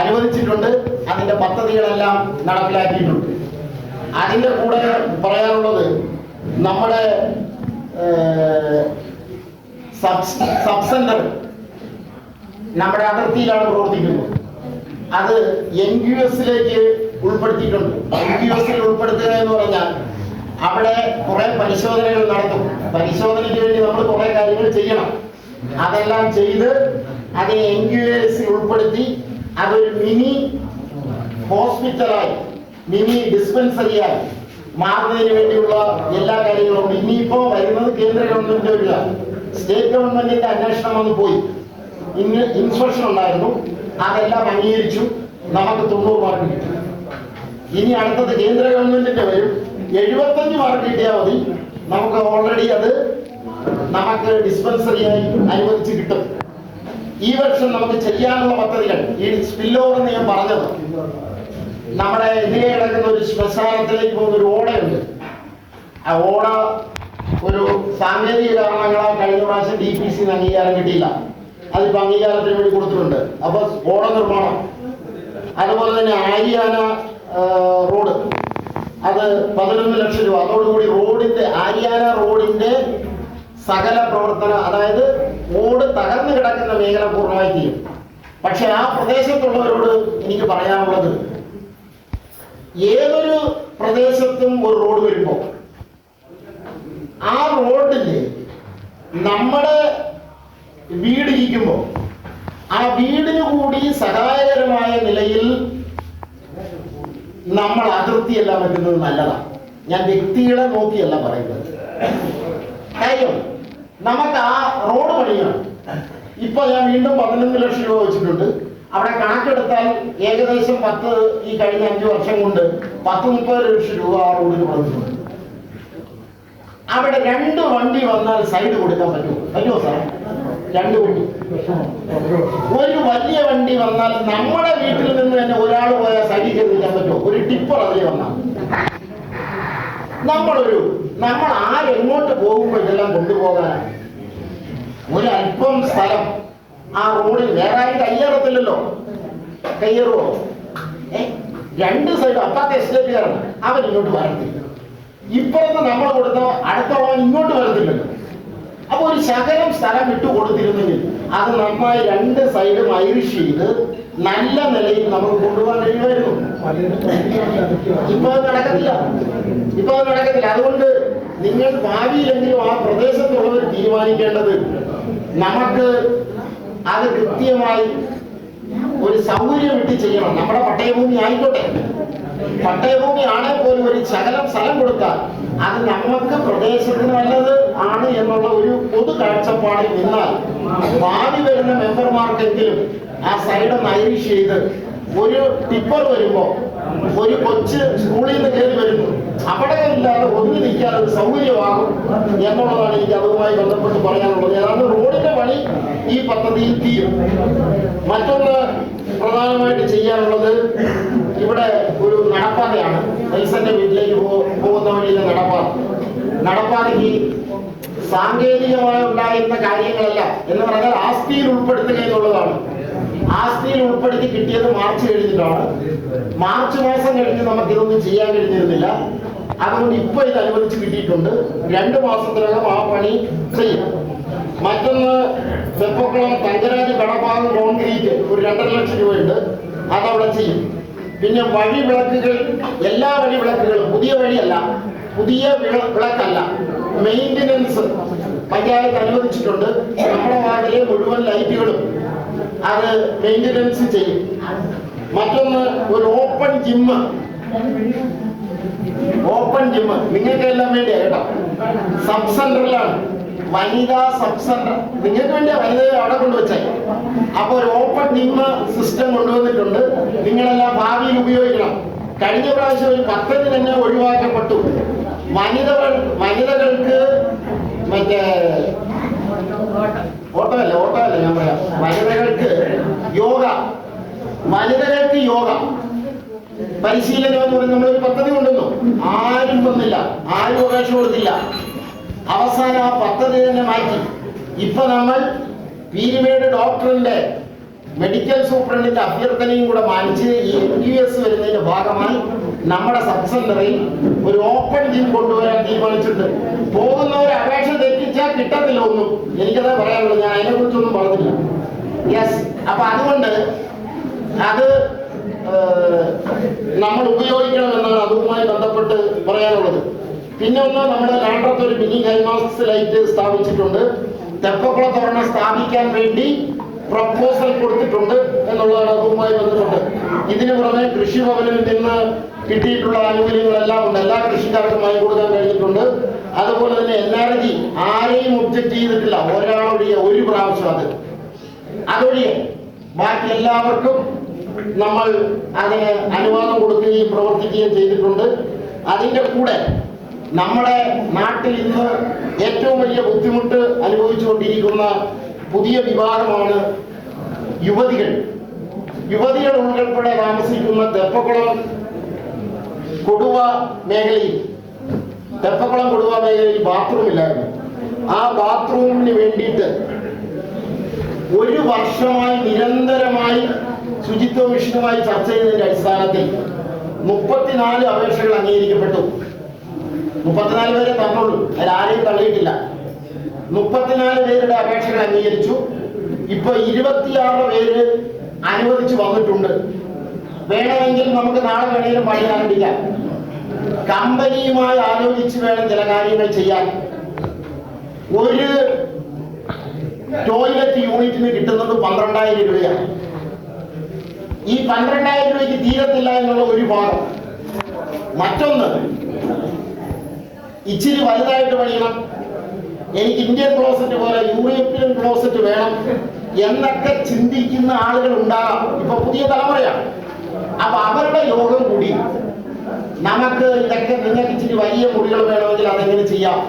അനുവദിച്ചിട്ടുണ്ട്. അതിന്റെ പദ്ധതികളെല്ലാം നടപ്പിലാക്കിയിട്ടുണ്ട്. അതിന്റെ കൂടെ പറയാനുള്ളത് നമ്മുടെ സബ് സെന്റർ നമ്മുടെ അതിർത്തിയിലാണ് പ്രവർത്തിക്കുന്നത്. അത് NQSലേക്ക് ഉൾപ്പെടുത്തിയിട്ടുണ്ട്. NQSൽ ഉൾപ്പെടുത്തുക എന്ന് പറഞ്ഞാൽ അവിടെ കുറെ പരിശോധനകൾ നടത്തും. പരിശോധനയ്ക്ക് വേണ്ടി നമ്മൾ കുറെ കാര്യങ്ങൾ ചെയ്യണം. അതെല്ലാം ചെയ്ത് അതിനെ NQSൽ ഉൾപ്പെടുത്തി അതൊരു മിനി ഹോസ്പിറ്റലായി, മിനി ഡിസ്പെൻസറിയായി മാറുന്നതിന് വേണ്ടിയുള്ള എല്ലാ കാര്യങ്ങളും ഇനിയിപ്പോ വരുന്നത് കേന്ദ്ര ഗവൺമെന്റ് വരിക. സ്റ്റേറ്റ് ഗവൺമെന്റിന്റെ അന്വേഷണം വന്ന് പോയി, ഇൻസ്പെക്ഷൻ ഉണ്ടായിരുന്നു, അതെല്ലാം അംഗീകരിച്ചു. നമുക്ക് 90 മാർക്ക് കിട്ടി. ഇനി അടുത്തത് കേന്ദ്ര ഗവൺമെന്റിന്റെ വരും, 75 മാർക്ക് കിട്ടിയാൽ മതി. നമുക്ക് ഓൾറെഡി അത് നമുക്ക് ഡിസ്പെൻസറിയായി അനുവദിച്ച് കിട്ടും. ഈ വർഷം നമുക്ക് ചെയ്യാനുള്ള പദ്ധതികൾ ഈ സ്പിൽ ഓവർ എന്ന് ഞാൻ പറഞ്ഞത്, നമ്മുടെ ഇതിലെ കിടക്കുന്ന ഒരു ശ്മശാനത്തിലേക്ക് പോകുന്ന ഒരു ഓടയുണ്ട്. ആ ഓട ഒരു സാങ്കേതിക കാരണങ്ങളാൽ കഴിഞ്ഞ പ്രാവശ്യം DPC അംഗീകാരം കിട്ടിയില്ല. അതിപ്പോ അംഗീകാരത്തിന് വേണ്ടി കൊടുത്തിട്ടുണ്ട്. അപ്പൊ ഓട നിർമ്മാണം, അതുപോലെ തന്നെ ആര്യാന റോഡ്, അത് 11 ലക്ഷം രൂപ. അതോടുകൂടി ആര്യാന റോഡിന്റെ സകല പ്രവർത്തനം, അതായത് ഓട് തകർന്നു കിടക്കുന്ന മേഖല പൂർണ്ണമായി തീരും. പക്ഷെ ആ പ്രദേശത്തുള്ളവരോട് എനിക്ക് പറയാനുള്ളത്, ഏതൊരു പ്രദേശത്തും ഒരു റോഡ് വരുമ്പോൾ ആ റോഡില് നമ്മുടെ വീടിരിക്കുമ്പോൾ ആ വീടിന് കൂടി സഹായകരമായ നിലയിൽ നമ്മൾ അതിർത്തിയെല്ലാം വെക്കുന്നത് നല്ലതാണ്. ഞാൻ വ്യക്തികളെ നോക്കിയല്ല പറയുന്നത്. കാര്യം നമുക്ക് ആ റോഡ് പണിയാണ്. ഇപ്പൊ ഞാൻ വീണ്ടും 11 ലക്ഷം രൂപ വെച്ചിട്ടുണ്ട്. അവിടെ കണക്കെടുത്താൽ ഏകദേശം ഈ കഴിഞ്ഞ 5 വർഷം കൊണ്ട് 10-30 ലക്ഷം രൂപ ആ റോഡിന് കൊടുത്തിട്ടുണ്ട്. അവിടെ 2 വണ്ടി വന്നാൽ സൈഡ് കൊടുക്കാൻ പറ്റുമോ സാർ? 2 വണ്ടി. ഒരു വലിയ വണ്ടി വന്നാൽ നമ്മുടെ വീട്ടിൽ നിന്ന് തന്നെ ഒരാൾ പോയാൽ സൈഡിൽ കയറിക്കാൻ പറ്റുമോ? ഒരു ടിപ്പർ അതിൽ വന്നാൽ നമ്മൾ ആരെങ്ങോട്ട് പോകുമ്പോൾ ഇതെല്ലാം കൊണ്ടുപോകാൻ ഒരല്പം സ്ഥലം ആ റോഡിൽ വേറെ ആരും കയ്യേറത്തില്ലല്ലോ. കയ്യേറുവോ? 2 സൈഡ് അപ്പുറത്തെ എസ്റ്റേറ്റുകാരാണ്, അവൻ ഇങ്ങോട്ട് വരത്തില്ല. ഇപ്പുറത്ത് നമ്മൾ കൊടുത്ത അടുത്തുള്ളവൻ ഇങ്ങോട്ട് വരത്തില്ലല്ലോ. അപ്പൊ ഒരു ശകലം സ്ഥലം വിട്ടു കൊടുത്തിരുന്നെങ്കിൽ അത് നന്നായി 2 സൈഡും ഐറിഷ് ചെയ്ത് നല്ല നിലയിൽ നമുക്ക് കൊണ്ടുപോകാൻ കഴിയുമായിരുന്നു. ഇപ്പൊ അത് നടക്കത്തില്ല. അതുകൊണ്ട് നിങ്ങൾ ഭാവിയിലെങ്കിലും ആ പ്രദേശത്തുള്ളവർ തീരുമാനിക്കേണ്ടത് നമുക്ക് അത് കൃത്യമായി ഒരു സൗകര്യം ഇട്ട് ചെയ്യണം. നമ്മുടെ പട്ടയഭൂമി ആയിക്കോട്ടെ, പട്ടയഭൂമി ആണെങ്കിൽ പോലും ഒരു ശകലം സ്ഥലം കൊടുത്താൽ അത് നമുക്ക് പ്രദേശത്തിന് നല്ലത് ആണ് എന്നുള്ള ഒരു പൊതു കാഴ്ചപ്പാടിൽ നിന്നാൽ ഭാവി വരുന്ന മെമ്പർമാർക്കെങ്കിലും ആ സൈഡ് ഐറിഷ് ചെയ്ത് ഒരു ടിപ്പർ വരുമ്പോ ഒരു കൊച്ച് സ്കൂളിൽ നിന്ന് കയറി വരുന്നു, അപകടമില്ലാതെ ഒതുങ്ങി നിൽക്കാൻ ഒരു സൗകര്യമാകും എന്നുള്ളതാണ് എനിക്ക് അതുമായി ബന്ധപ്പെട്ട് പറയാനുള്ളത്. ഏതാണ്ട് റോഡിന്റെ പണി ഈ പദ്ധതിയിൽ തീരും. മറ്റൊന്ന് പ്രധാനമായിട്ട് ചെയ്യാനുള്ളത് ഇവിടെ ഒരു നടപ്പാതയാണ്. നെൽസന്റെ വീട്ടിലേക്ക് പോകുന്ന വഴിയിലെ നടപ്പാതയ്ക്ക് സാങ്കേതികമായി ഉണ്ടായിരുന്ന കാര്യങ്ങളല്ല എന്ന് പറഞ്ഞാൽ ആസ്തിയിൽ ഉൾപ്പെടുത്തുക എന്നുള്ളതാണ്. ആസ്തിയിൽ ഉൾപ്പെടുത്തി കിട്ടിയത് മാർച്ച് കഴിഞ്ഞിട്ടാണ്. മാർച്ച് മാസം കഴിഞ്ഞ് നമുക്ക് ഇതൊന്നും ചെയ്യാൻ കഴിഞ്ഞിരുന്നില്ല. അതുകൊണ്ട് ഇപ്പൊ ഇത് അനുവദിച്ച് കിട്ടിയിട്ടുണ്ട്. 2 മാസത്തിനകം ആ പണി ചെയ്യും. മറ്റൊന്ന് തെപ്പക്കുളം തങ്കരാജ് കടഭാഗം കോൺക്രീറ്റ് ഒരു 2.5 ലക്ഷം രൂപയുണ്ട്, അതവിടെ ചെയ്യും. പിന്നെ വഴി വിളക്കുകൾ, എല്ലാ വഴി വിളക്കുകളും പുതിയ വഴിയല്ല, പുതിയ വിളക്കല്ല, മെയിൻ്റനൻസ് പഞ്ചായത്ത് അനുവദിച്ചിട്ടുണ്ട്. നമ്മുടെ വാർഡിലെ മുഴുവൻ ലൈറ്റുകളും അത് മെയിൻ്റനൻസ് ചെയ്യും. മറ്റൊന്ന് ഒരു ഓപ്പൺ ജിമ്മ് നിങ്ങൾക്ക് എല്ലാം വേണ്ടിയാ കേട്ടോ. സബ് സെന്ററിലാണ്, വനിതാ സബ് സെന്റർ നിങ്ങൾക്ക് വേണ്ടിയാ, വനിതയെ അവിടെ കൊണ്ടുവച്ചേ. അപ്പൊ ഒരു ഓപ്പൺ ജിമ്മ് സിസ്റ്റം കൊണ്ടുവന്നിട്ടുണ്ട്. നിങ്ങളെല്ലാം ഭാവിയിൽ ഉപയോഗിക്കണം. കഴിഞ്ഞ പ്രാവശ്യം ഒരു പദ്ധതി തന്നെ ഒഴിവാക്കപ്പെട്ടു. വനിതകൾക്ക് മറ്റേ ഓട്ടമല്ല ഞാൻ പറയാം, വനിതകൾക്ക് യോഗ പരിശീലനം എന്ന് പറഞ്ഞ് നമ്മളൊരു പദ്ധതി കൊണ്ടുവന്നു. ആരും വന്നില്ല, ആരും അവകാശം കൊടുത്തില്ല. അവസാനം ആ പദ്ധതി തന്നെ മാറ്റി. ഇപ്പൊ നമ്മൾ പീരുമേട് ഡോക്ടറിന്റെ മെഡിക്കൽ സൂപ്രണ്ടിന്റെ അഭ്യർത്ഥനയും കൂടെ മാനിച്ച് ഈ MQS വരുന്നതിന്റെ ഭാഗമായി നമ്മുടെ സബ് സെന്ററിൽ ഒരു ഓപ്പൺ ജിം കൊണ്ടുവരാൻ തീരുമാനിച്ചിട്ടുണ്ട്. പോകുന്നവർ അപേക്ഷ തെറ്റിച്ചാൽ കിട്ടത്തില്ല ഒന്നും. എനിക്കത് പറയാനുള്ളൂ, ഞാൻ അതിനെ കുറിച്ചൊന്നും പറഞ്ഞില്ല. യെസ്, അപ്പൊ അതുകൊണ്ട് അത് നമ്മൾ ഉപയോഗിക്കണമെന്നാണ് അതുമായി ബന്ധപ്പെട്ട് പറയാനുള്ളത്. പിന്നെ ഒന്ന്, നമ്മുടെ ലാൻഡ്രത്ത് ഒരു മിനി ഹൈമാസ് ലൈറ്റ് സ്ഥാപിച്ചിട്ടുണ്ട്. തെപ്പക്കുളത്തൊരെണ്ണം സ്ഥാപിക്കാൻ വേണ്ടി പ്രപ്പോസൽ കൊടുത്തിട്ടുണ്ട് എന്നുള്ളതാണ് അതുമായി ബന്ധപ്പെട്ട്. ഇതിനു പുറമെ കൃഷിഭവനിൽ നിന്ന് കിട്ടിയിട്ടുള്ള ആനുകൂല്യങ്ങളെല്ലാം ഉണ്ട്, എല്ലാ കൃഷിക്കാർക്കും വാങ്ങി കൊടുക്കാൻ കഴിഞ്ഞിട്ടുണ്ട്. അതുപോലെ തന്നെ NRG ആരെയും ഒബ്ജക്റ്റ് ചെയ്തിട്ടില്ല, ഒരാളൊഴികെ ഒരു പ്രാവശ്യം അതൊഴികെ ബാക്കി എല്ലാവർക്കും നമ്മൾ അതിന് അനുവാദം കൊടുക്കുകയും പ്രവർത്തിക്കുകയും ചെയ്തിട്ടുണ്ട്. അതിൻ്റെ കൂടെ നമ്മുടെ നാട്ടിൽ ഇന്ന് ഏറ്റവും വലിയ ബുദ്ധിമുട്ട് അനുഭവിച്ചുകൊണ്ടിരിക്കുന്ന പുതിയ വിഭാഗമാണ് യുവതികൾ ഉൾപ്പെടെ താമസിക്കുന്ന തെപ്പക്കുളം കൊടുവ മേഖലയിൽ ബാത്റൂം ഇല്ലായിരുന്നു. ആ ബാത്റൂമിന് വേണ്ടിയിട്ട് 1 വർഷമായി നിരന്തരമായി ശുചിത്വ മിഷനുമായി ചർച്ച ചെയ്തതിന്റെ അടിസ്ഥാനത്തിൽ 34 അപേക്ഷകൾ അംഗീകരിക്കപ്പെട്ടു. 34 പേരെ തന്നുള്ളൂ, അതിലാരെയും തള്ളിയിട്ടില്ല. 34 പേരുടെ അപേക്ഷകൾ അംഗീകരിച്ചു. ഇപ്പൊ 26 പേര് അനുവദിച്ചു വന്നിട്ടുണ്ട്. വേണമെങ്കിൽ നമുക്ക് നാളെ വേണമെങ്കിലും പണി ആരംഭിക്കാം. കമ്പനിയുമായി ആലോചിച്ച് വേണം ചില കാര്യങ്ങൾ ചെയ്യാൻ. ഒരു ടോയ്ലറ്റ് യൂണിറ്റിന് കിട്ടുന്നത് 12,000 രൂപയാണ്. ഈ 12,000 രൂപയ്ക്ക് തീരത്തില്ല എന്നുള്ള ഒരു ഭാഗം. മറ്റൊന്ന്, ഇച്ചിരി വലുതായിട്ട് പണിയണം, എനിക്ക് ഇന്ത്യൻ ക്ലോസറ്റ് പോലെ യൂറോപ്യൻ ക്ലോസറ്റ് വേണം എന്നൊക്കെ ചിന്തിക്കുന്ന ആളുകൾ ഉണ്ടാകാം. ഇപ്പൊ പുതിയ തലമുറയാണ്. അപ്പൊ അവരുടെ യോഗം കൂടി നമുക്ക് ഇതൊക്കെ, നിങ്ങൾക്ക് ഇച്ചിരി വലിയ മുറികൾ വേണമെങ്കിൽ അതെങ്ങനെ ചെയ്യാം,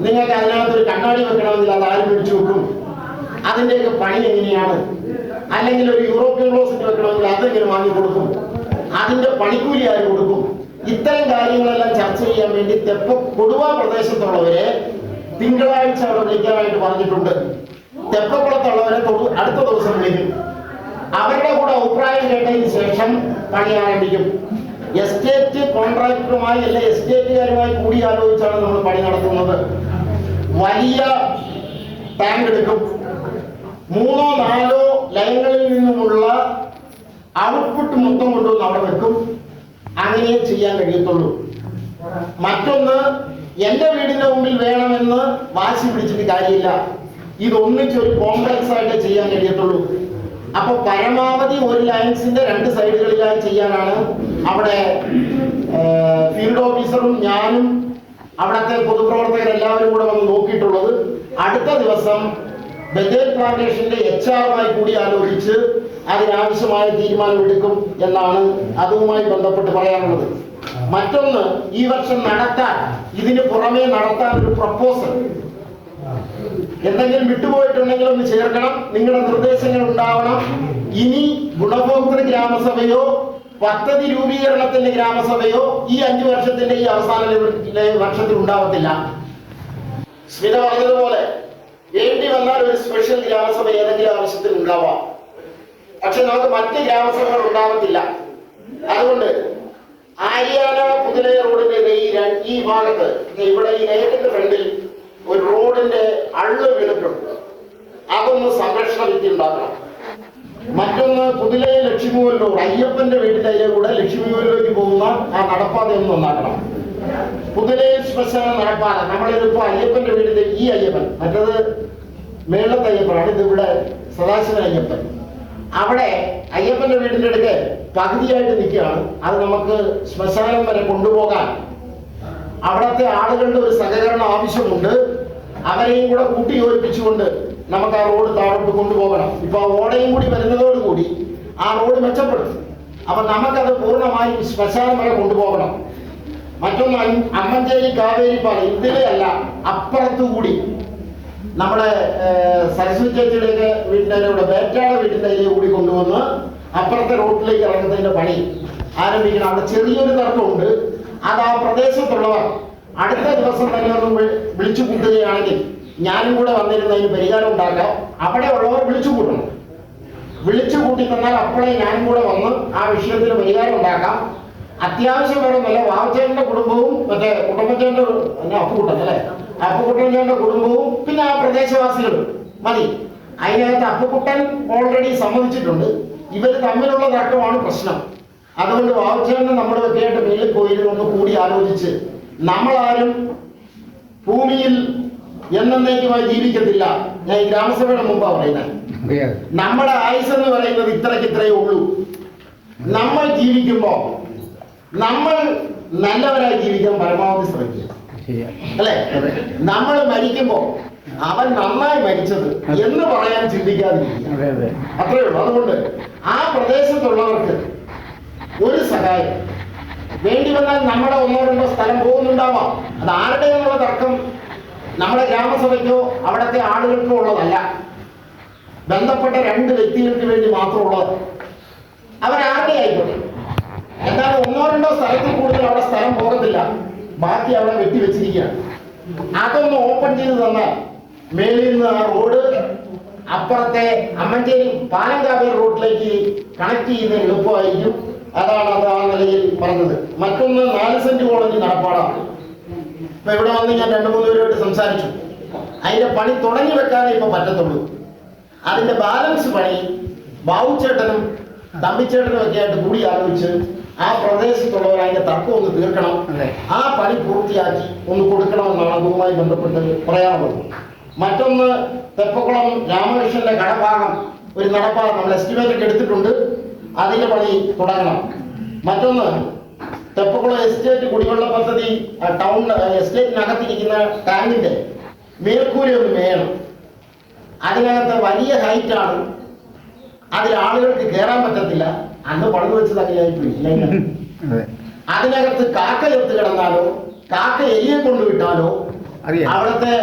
നിങ്ങൾക്ക് അതിനകത്തൊരു കണ്ണാടി വെക്കണമെങ്കിൽ അത് ആരും പിടിച്ചു വെക്കും അതിൻ്റെയൊക്കെ പണി എങ്ങനെയാണ്, അല്ലെങ്കിൽ ഒരു യൂറോപ്യൻ ക്ലോസറ്റ് വെക്കണമെങ്കിൽ അതെങ്ങനെ വാങ്ങിക്കൊടുക്കും, അതിന്റെ പണിക്കൂലി ആര് കൊടുക്കും, ഇത്തരം കാര്യങ്ങളെല്ലാം ചർച്ച ചെയ്യാൻ വേണ്ടി കൊടുവ പ്രദേശത്തുള്ളവരെ തിങ്കളാഴ്ച അവിടെ വിളിക്കാനായിട്ട് പറഞ്ഞിട്ടുണ്ട്. തെപ്പക്കുളത്തുള്ളവരെ അടുത്ത ദിവസം വിളിക്കും. അവരുടെ കൂടെ അഭിപ്രായം കേട്ടതിന് ശേഷം പണി ആരംഭിക്കും. എസ്റ്റേറ്റ് കോൺട്രാക്ടറുമായി അല്ലെ എസ്റ്റേറ്റുകാരുമായി കൂടിയാലോചിച്ചാണ് നമ്മൾ പണി നടത്തുന്നത്. വലിയ ടാങ്ക് എടുക്കും. 3 or 4 ലൈനുകളിൽ നിന്നുമുള്ള ഔട്ട്പുട്ട് മൊത്തം കൊണ്ടുവന്ന് അവിടെ വെക്കും. അങ്ങനെ ചെയ്യാൻ കഴിയത്തുള്ളൂ. മറ്റൊന്ന്, എന്റെ വീടിന്റെ മുമ്പിൽ വേണമെന്ന് വാശി പിടിച്ചിട്ട് കാര്യമില്ല. ഇതൊന്നിച്ചൊരു കോംപ്ലക്സ് ആയിട്ട് ചെയ്യാൻ കഴിയത്തുള്ളൂ. അപ്പൊ പരമാവധി ഒരു ലൈൻസിന്റെ 2 സൈഡുകളിലായി ചെയ്യാനാണ് അവിടെ ഫീൽഡ് ഓഫീസറും ഞാനും അവിടുത്തെ പൊതുപ്രവർത്തകരെല്ലാവരും കൂടെ വന്ന് നോക്കിയിട്ടുള്ളത്. അടുത്ത ദിവസം ബജേൽ പ്ലാന്റേഷന്റെ HR-മായി കൂടി ആലോചിച്ച് അതിനാവശ്യമായ തീരുമാനമെടുക്കും എന്നാണ് അതുമായി ബന്ധപ്പെട്ട് പറയാനുള്ളത്. മറ്റൊന്ന്, ഈ വർഷം നടത്താൻ, ഇതിന് പുറമേ നടത്താൻ ഒരു പ്രപ്പോസൽ, എന്തെങ്കിലും വിട്ടുപോയിട്ടുണ്ടെങ്കിൽ ഒന്ന് ചേർക്കണം. നിങ്ങളുടെ നിർദ്ദേശങ്ങൾ ഉണ്ടാവണം. ഇനി ഗുണഭോക്തൃ ഗ്രാമസഭയോ പദ്ധതി രൂപീകരണത്തിന്റെ ഗ്രാമസഭയോ ഈ 5 വർഷത്തിന്റെ ഈ അവസാന വർഷത്തിൽ ഉണ്ടാവത്തില്ല. സ്മിത പറഞ്ഞതുപോലെ വേണ്ടി വന്നാൽ ഒരു സ്പെഷ്യൽ ഗ്രാമസഭ ഏതെങ്കിലും ആവശ്യത്തിൽ ഉണ്ടാവാം. പക്ഷെ നമുക്ക് മറ്റ് ഗ്രാമസഭകൾ ഉണ്ടാവത്തില്ല. അതുകൊണ്ട് ആര്യാന പുതിയ റോഡിന്റെ ഈ ഭാഗത്ത് ഇവിടെ ഈ നേരിന്റെ ഫ്രണ്ടിൽ ഒരു റോഡിന്റെ അള്ളു വീണിട്ടുണ്ട്. അതൊന്ന് സംരക്ഷണ ഭിത്തി ഉണ്ടാക്കണം. മറ്റൊന്ന്, പുതിയ ലക്ഷ്മിയൂരിലൂർ അയ്യപ്പന്റെ വീടിന്റെ കൂടെ ലക്ഷ്മിയൂരിലേക്ക് പോകുന്ന ആ നടപ്പാത ഒന്ന് നന്നാക്കണം. പുതിയ ശ്മശാന നടപ്പാത, നമ്മളിതിപ്പോ അയ്യപ്പന്റെ വീടിന്റെ ഈ അയ്യപ്പൻ, മറ്റത് മേളത്തെ അയ്യപ്പനാണ്, ഇതിവിടെ സദാശിവൻ അയ്യപ്പൻ. അവിടെ അയ്യപ്പന്റെ വീടിന്റെ അടുക്ക് പകുതിയായിട്ട് നിൽക്കുകയാണ്. അത് നമുക്ക് ശ്മശാനം വരെ കൊണ്ടുപോകാൻ അവിടത്തെ ആളുകളുടെ ഒരു സഹകരണം ആവശ്യമുണ്ട്. അവരെയും കൂടെ കൂട്ടി യോജിപ്പിച്ചുകൊണ്ട് നമുക്ക് ആ റോഡ് താഴോട്ട് കൊണ്ടുപോകണം. ഇപ്പൊ ആ ഓടയും കൂടി വരുന്നതോടുകൂടി ആ റോഡ് മെച്ചപ്പെടും. അപ്പൊ നമുക്കത് പൂർണ്ണമായി ശ്മശാനം വരെ കൊണ്ടുപോകണം. മറ്റൊന്ന്, അമ്മഞ്ചേരി കാവേരിപ്പാല ഇതിലെ അല്ല, അപ്പുറത്തുകൂടി നമ്മുടെ സരസ്വതി ചേച്ചിയുടെ വീടിന്റെ കൂടെ വേറ്റാള വീടിന്റെ കൂടി കൊണ്ടുവന്ന് അപ്പുറത്തെ റോഡിലേക്ക് ഇറങ്ങുന്നതിന്റെ പണി ആരംഭിക്കണം. അവിടെ ചെറിയൊരു തർക്കമുണ്ട്. അത് ആ പ്രദേശത്തുള്ളവർ അടുത്ത ദിവസം തന്നെ ഒന്ന് വിളിച്ചു കൂട്ടുകയാണെങ്കിൽ ഞാനും കൂടെ വന്നിരുന്നതിന് പരിഹാരം ഉണ്ടാക്കാം. അവിടെ ഉള്ളവർ വിളിച്ചു കൂട്ടണം. വിളിച്ചു കൂട്ടി തന്നാൽ അപ്പോഴേ ഞാനും കൂടെ വന്ന് ആ വിഷയത്തിന് പരിഹാരം ഉണ്ടാക്കാം. അത്യാവശ്യം വേണമെന്നല്ല, വാവച്ചേട്ടന്റെ കുടുംബവും മറ്റേ കുട്ടമ്മച്ചേന്റെ അപ്പുകുട്ടൻ അല്ലെ, അപ്പുകുട്ടൻ്റെ കുടുംബവും പിന്നെ ആ പ്രദേശവാസികളും മതി. അതിനകത്ത് അപ്പുകുട്ടൻ ഓൾറെഡി സമ്മതിച്ചിട്ടുണ്ട്. ഇവർ തമ്മിലുള്ള തർക്കമാണ് പ്രശ്നം. അതുകൊണ്ട് വാവച്ചേട്ടൻ നമ്മുടെ ഒക്കെയായിട്ട് മേളിൽ പോയിരുന്നൊന്ന് കൂടി ആലോചിച്ച്, നമ്മളാരും ഭൂമിയിൽ എന്നേക്കുമായി ജീവിക്കത്തില്ല. ഞാൻ ഈ ഗ്രാമസഭയുടെ മുമ്പാ പറയുന്നത്. നമ്മുടെ ആയുസ് എന്ന് പറയുന്നത് ഇത്രയേ ഉള്ളൂ. നമ്മൾ ജീവിക്കുമ്പോ നമ്മൾ നല്ലവരായി ജീവിക്കാൻ പരമാവധി ശ്രമിക്കുക, അല്ലെ? നമ്മൾ മരിക്കുമ്പോ അവൻ നന്നായി മരിച്ചത് എന്ന് പറയാൻ ചിന്തിക്കാതിരിക്കുക, അത്രയേ ഉള്ളൂ. അതുകൊണ്ട് ആ പ്രദേശത്തുള്ളവർക്ക് ഒരു സഹായം വേണ്ടി വന്നാൽ നമ്മുടെ 1-2 സ്ഥലം പോകുന്നുണ്ടാവാം. അത് ആരുടെ എന്നുള്ള തർക്കം നമ്മുടെ ഗ്രാമസഭയ്ക്കോ അവിടുത്തെ ആളുകൾക്കോ ഉള്ളതല്ല. ബന്ധപ്പെട്ട 2 വ്യക്തികൾക്ക് വേണ്ടി മാത്രമുള്ളത്. അവരാരുടെ ആയിക്കോട്ടെ. എന്നാൽ 1-2 സ്ഥലത്തിൽ കൂടുതൽ അവിടെ സ്ഥലം പോകത്തില്ല. ബാക്കി അവിടെ വെട്ടിവെച്ചിരിക്കുകയാണ്. അതൊന്ന് ഓപ്പൺ ചെയ്ത് തന്നാൽ മേളിൽ നിന്ന് ആ റോഡ് അപ്പുറത്തെ അമ്മഞ്ചേരി പാലങ്കാവേർ റോഡിലേക്ക് കണക്ട് ചെയ്യുന്നതിന് എളുപ്പമായിരിക്കും. അതാണ് അത് ആ നിലയിൽ പറഞ്ഞത്. മറ്റൊന്ന്, 4 സെന്റ് കോളനി നടപ്പാടാണ്. ഇപ്പൊ ഇവിടെ വന്ന് ഞാൻ 2-3 പേരുമായിട്ട് സംസാരിച്ചു. അതിന്റെ പണി തുടങ്ങി വെക്കാനേ ഇപ്പൊ പറ്റത്തുള്ളൂ. അതിന്റെ ബാലൻസ് പണി ബാബുച്ചേട്ടനും തമ്പിച്ചേട്ടനും ഒക്കെ ആയിട്ട് കൂടി ആലോചിച്ച് ആ പ്രദേശത്തുള്ളവർ അതിന്റെ തർക്കം ഒന്ന് തീർക്കണം. ആ പണി പൂർത്തിയാക്കി ഒന്ന് കൊടുക്കണമെന്നാണ് അതുമായി ബന്ധപ്പെട്ട് പറയാനുള്ളത്. മറ്റൊന്ന്, തെപ്പക്കുളം രാമകൃഷ്ണന്റെ കടഭാഗം ഒരു നടപ്പാത നമ്മൾ എസ്റ്റിമേറ്റ് ഒക്കെ എടുത്തിട്ടുണ്ട്. അതിന്റെ പണി തുടങ്ങണം. മറ്റൊന്ന്, തെപ്പക്കുളം എസ്റ്റേറ്റ് കുടിവെള്ള പദ്ധതി ടൗൺ എസ്റ്റേറ്റിനകത്തിരിക്കുന്ന ടാങ്കിന്റെ മേൽക്കൂര ഒന്ന് മേയണം. അതിനകത്ത് വലിയ ഹൈറ്റാണ്. അതിൽ ആളുകൾക്ക് കയറാൻ പറ്റത്തില്ല. അന്ന് പണിത് വെച്ചത് അങ്ങനെയായിട്ടില്ല. അതിനകത്ത് കാക്ക എത്ത് കിടന്നാലോ കാക്ക എലിയെ കൊണ്ടുവിട്ടാലോ അവിടുത്തെ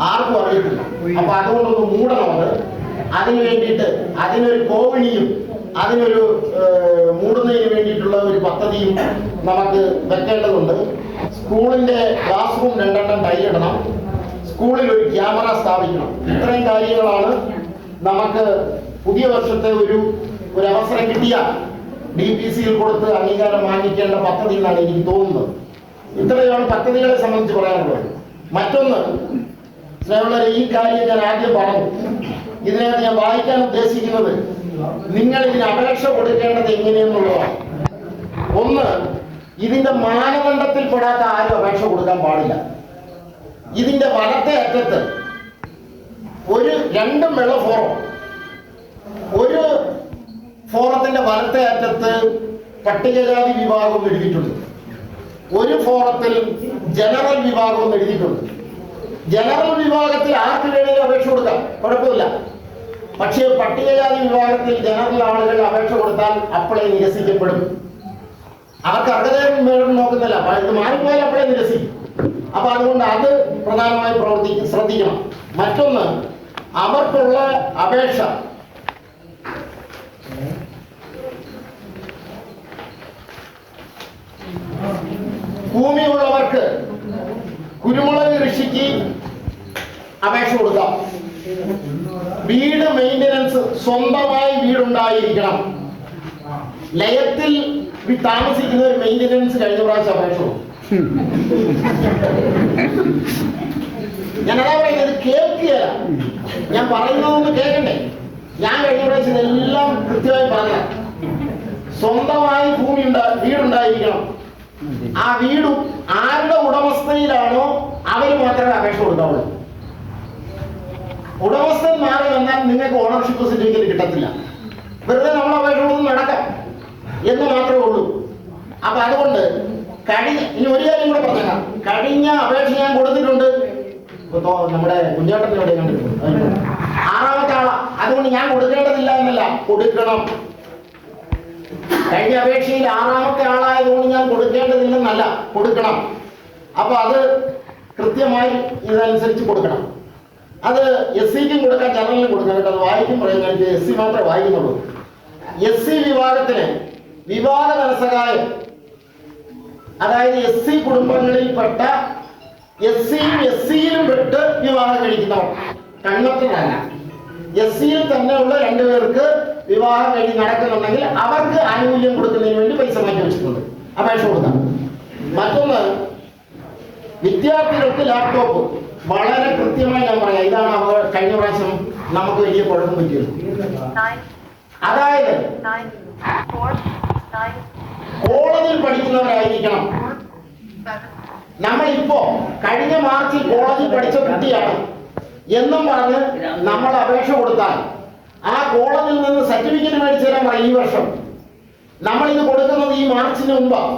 ആർക്കും അറിയത്തില്ല. അപ്പൊ അതുകൊണ്ടൊന്ന് മൂടണം. അത് അതിനു വേണ്ടിയിട്ട് അതിനൊരു കോവിണിയും അതിനൊരു മൂടുന്നതിന് വേണ്ടിയിട്ടുള്ള ഒരു പദ്ധതിയും നമുക്ക് വെക്കേണ്ടതുണ്ട്. സ്കൂളിന്റെ ക്ലാസ് റൂം 2 ടൈലിടണം. സ്കൂളിൽ ഒരു ക്യാമറ സ്ഥാപിക്കണം. ഇത്രയും കാര്യങ്ങളാണ് നമുക്ക് പുതിയ വർഷത്തെ ഒരു അവസരം കിട്ടിയ DPCയിൽ കൊടുത്ത് അംഗീകാരം വാങ്ങിക്കേണ്ട പദ്ധതി എന്നാണ് എനിക്ക് തോന്നുന്നത്. ഇത്രയാണ് പദ്ധതികളെ സംബന്ധിച്ച് പറയാനുള്ളത്. മറ്റൊന്ന്, സ്നേഹമുള്ളവരെ, ഈ കാര്യം ഞാൻ ആദ്യം പറഞ്ഞു. ഇതിനകത്ത് ഞാൻ വായിക്കാൻ ഉദ്ദേശിക്കുന്നത് നിങ്ങൾ ഇതിന് അപേക്ഷ കൊടുക്കേണ്ടത് എങ്ങനെയെന്നുള്ളതാണ്. ഒന്ന്, ഇതിന്റെ മാനദണ്ഡത്തിൽപ്പെടാത്ത ആരും അപേക്ഷ കൊടുക്കാൻ പാടില്ല. ഇതിന്റെ വലത്തെ അറ്റത്ത് ഒരു 2 വെള്ള ഫോറം, ഒരു ഫോറത്തിന്റെ വലത്തെ അറ്റത്ത് പട്ടികജാതി വിഭാഗം എഴുതിയിട്ടുണ്ട്, ഒരു ഫോറത്തിൽ ജനറൽ വിഭാഗം എഴുതിയിട്ടുണ്ട്. ജനറൽ വിഭാഗത്തിൽ ആർക്ക് വേണമെങ്കിലും അപേക്ഷ കൊടുക്കാം, കുഴപ്പമില്ല. പക്ഷേ പട്ടികജാതി വിഭാഗത്തിൽ ജനറൽ ആളുകൾ അപേക്ഷ കൊടുത്താൽ അപ്പോഴേ നിരസിക്കപ്പെടും. അവർക്ക് അർഹതയും വേണം നോക്കുന്നില്ല, ഇത് മാറിപ്പോയാൽ അപ്പോഴേ നിരസിക്കും. അപ്പൊ അതുകൊണ്ട് അത് പ്രധാനമായി ശ്രദ്ധിക്കണം. മറ്റൊന്ന്, അവർക്കുള്ള അപേക്ഷ ഭൂമിയുള്ളവർക്ക് കുരുമുളക് കൃഷിക്ക് അപേക്ഷ കൊടുക്കാം. വീട് മെയിൻ്റനൻസ്, സ്വന്തമായി വീടുണ്ടായിരിക്കണം. ലയത്തിൽ താമസിക്കുന്ന ഒരു മെയിൻ്റനൻസ് കഴിഞ്ഞ പ്രാവശ്യം അപേക്ഷ കൊടുക്കും. ഞാനതാ പറയുന്നത്, കേൾക്കുകയല്ല, ഞാൻ പറയുന്നതൊന്ന് കേൾക്കണ്ടേ. ഞാൻ കഴിഞ്ഞ പ്രാവശ്യം എല്ലാം കൃത്യമായി പറഞ്ഞ സ്വന്തമായി വീടുണ്ടായിരിക്കണം. ആ വീടും ആരുടെ ഉടമസ്ഥയിലാണോ അവർ മാത്രമേ അപേക്ഷ കൊടുക്കാവുള്ളൂ. ഉടമസ്ഥൻ മാറി വന്നാൽ നിങ്ങൾക്ക് ഓണർഷിപ്പ് സർട്ടിഫിക്കറ്റ് കിട്ടത്തില്ല. വെറുതെ നമ്മൾ അപേക്ഷ കൊടുത്ത് നടക്കാം എന്ന് മാത്രമേ ഉള്ളൂ. അപ്പൊ അതുകൊണ്ട് ഇനി ഒരു കാര്യം കൂടെ പറഞ്ഞേക്കാം. കഴിഞ്ഞ അപേക്ഷ ഞാൻ കൊടുത്തിട്ടുണ്ട്, നമ്മുടെ കുഞ്ഞാട്ടൻ്റെ അവിടെ കണ്ടിട്ടുണ്ട്, 6ാമത്തെ ആളാ. അതുകൊണ്ട് ഞാൻ കൊടുക്കേണ്ടതില്ല എന്നല്ല, കൊടുക്കണം. കഴിഞ്ഞ അപേക്ഷയിൽ 6ാമത്തെ ആളായതുകൊണ്ട് ഞാൻ കൊടുക്കേണ്ടതില്ലെന്നല്ല, കൊടുക്കണം. അപ്പൊ അത് കൃത്യമായി ഇതനുസരിച്ച് കൊടുക്കണം. അത് SCക്കും കൊടുക്കാൻ, ജനറലിനും കൊടുക്കാൻ. കേട്ടോ, അത് വായിക്കും പറയുന്നത് SC മാത്രമേ വായിക്കുന്നുള്ളൂ. SC വിഭാഗത്തിന് വിവാഹ ധനസഹായം, അതായത് SC കുടുംബങ്ങളിൽപ്പെട്ട SCയും SCയിലും പെട്ട് വിവാഹം കഴിക്കുന്നവർ, കണ്ണത്തിനല്ല, SCയിൽ തന്നെയുള്ള 2 പേർക്ക് വിവാഹം കഴിഞ്ഞ് നടക്കുന്നുണ്ടെങ്കിൽ അവർക്ക് ആനുകൂല്യം കൊടുക്കുന്നതിന് വേണ്ടി പൈസ മാറ്റി വെച്ചിട്ടുണ്ട്, അപേക്ഷ കൊടുക്കാം. മറ്റൊന്ന്, വിദ്യാർത്ഥികൾക്ക് ലാപ്ടോപ്പ് വളരെ കൃത്യമായി ഞാൻ പറയാം. ഇതാണ് കഴിഞ്ഞ പ്രാവശ്യം നമുക്ക് വലിയ കുഴപ്പം പറ്റിയത്. അതായത് കോളേജിൽ പഠിക്കുന്നവരായിരിക്കണം. നമ്മളിപ്പോ കഴിഞ്ഞ മാർച്ചിൽ കോളേജിൽ പഠിച്ച കുട്ടിയാണ് എന്നും പറഞ്ഞ് നമ്മൾ അപേക്ഷ കൊടുത്താൽ ആ കോളേജിൽ നിന്ന് സർട്ടിഫിക്കറ്റ് മേടിച്ചു തരാൻ പറയും. ഈ വർഷം നമ്മളിത് കൊടുക്കുന്നത് ഈ മാർച്ചിന് മുമ്പാണ്.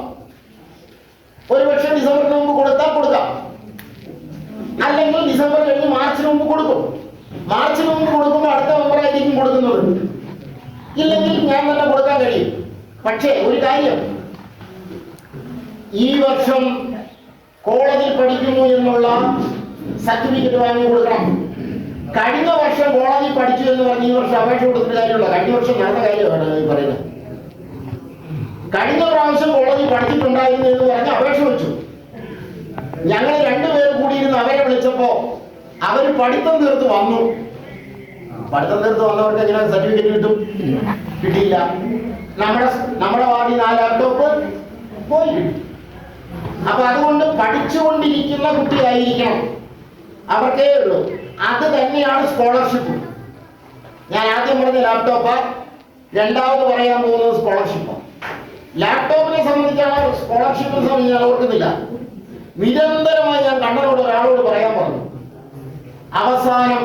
ഒരു പക്ഷേ ഡിസംബറിന് മുമ്പ് കൊടുത്താൽ കൊടുക്കാം, അല്ലെങ്കിൽ ഡിസംബർ കഴിഞ്ഞ് മാർച്ചിന് മുമ്പ് കൊടുക്കും. മാർച്ചിന് മുമ്പ് കൊടുക്കുമ്പോൾ അടുത്ത മെമ്പറായിരിക്കും കൊടുക്കുന്നത്, ഇല്ലെങ്കിൽ ഞാൻ തന്നെ കൊടുക്കാൻ കഴിയും. പക്ഷേ ഒരു കാര്യം, ഈ വർഷം കോളേജിൽ പഠിക്കുന്നു എന്നുള്ള സർട്ടിഫിക്കറ്റ് വാങ്ങി കൊടുക്കണം. കഴിഞ്ഞ വർഷം കോളേജിൽ പഠിച്ചു എന്ന് പറഞ്ഞ് ഈ വർഷം അപേക്ഷ കൊടുത്തിട്ട് കാര്യമുള്ള, കഴിഞ്ഞ വർഷം നടന്ന കാര്യമാണ് ഈ പറയുന്നത്. കഴിഞ്ഞ പ്രാവശ്യം കോളേജിൽ പഠിച്ചിട്ടുണ്ടായിരുന്നു എന്ന് പറഞ്ഞ് അപേക്ഷ വെച്ചു. ഞങ്ങൾ 2 പേര് കൂടിയിരുന്ന് അവരെ വിളിച്ചപ്പോ അവർ പഠിത്തം തീർത്ത് വന്നു. പഠിത്തം തീർത്ത് വന്നവർക്ക് എങ്ങനെ സർട്ടിഫിക്കറ്റ് കിട്ടും? കിട്ടിയില്ല. നമ്മുടെ വാർഡിൽ 4 ലാപ്ടോപ്പ് പോയി. അപ്പൊ അതുകൊണ്ട് പഠിച്ചുകൊണ്ടിരിക്കുന്ന കുട്ടിയായിരിക്കണം, അവർക്കേ ഉള്ളൂ. അത് തന്നെയാണ് സ്കോളർഷിപ്പ്. ഞാൻ ആദ്യം പറഞ്ഞ ലാപ്ടോപ്പ്, രണ്ടാമത് പറയാൻ പോകുന്നത് സ്കോളർഷിപ്പ്. ലാപ്ടോപ്പിനെ സംബന്ധിച്ചാണ്, സ്കോളർഷിപ്പിനെ സംബന്ധിച്ച് ഞാൻ ഓർക്കുന്നില്ല. നിരന്തരമായി ഞാൻ കണ്ണനോട് ഒരാളോട് പറയാൻ പറഞ്ഞു. അവസാനം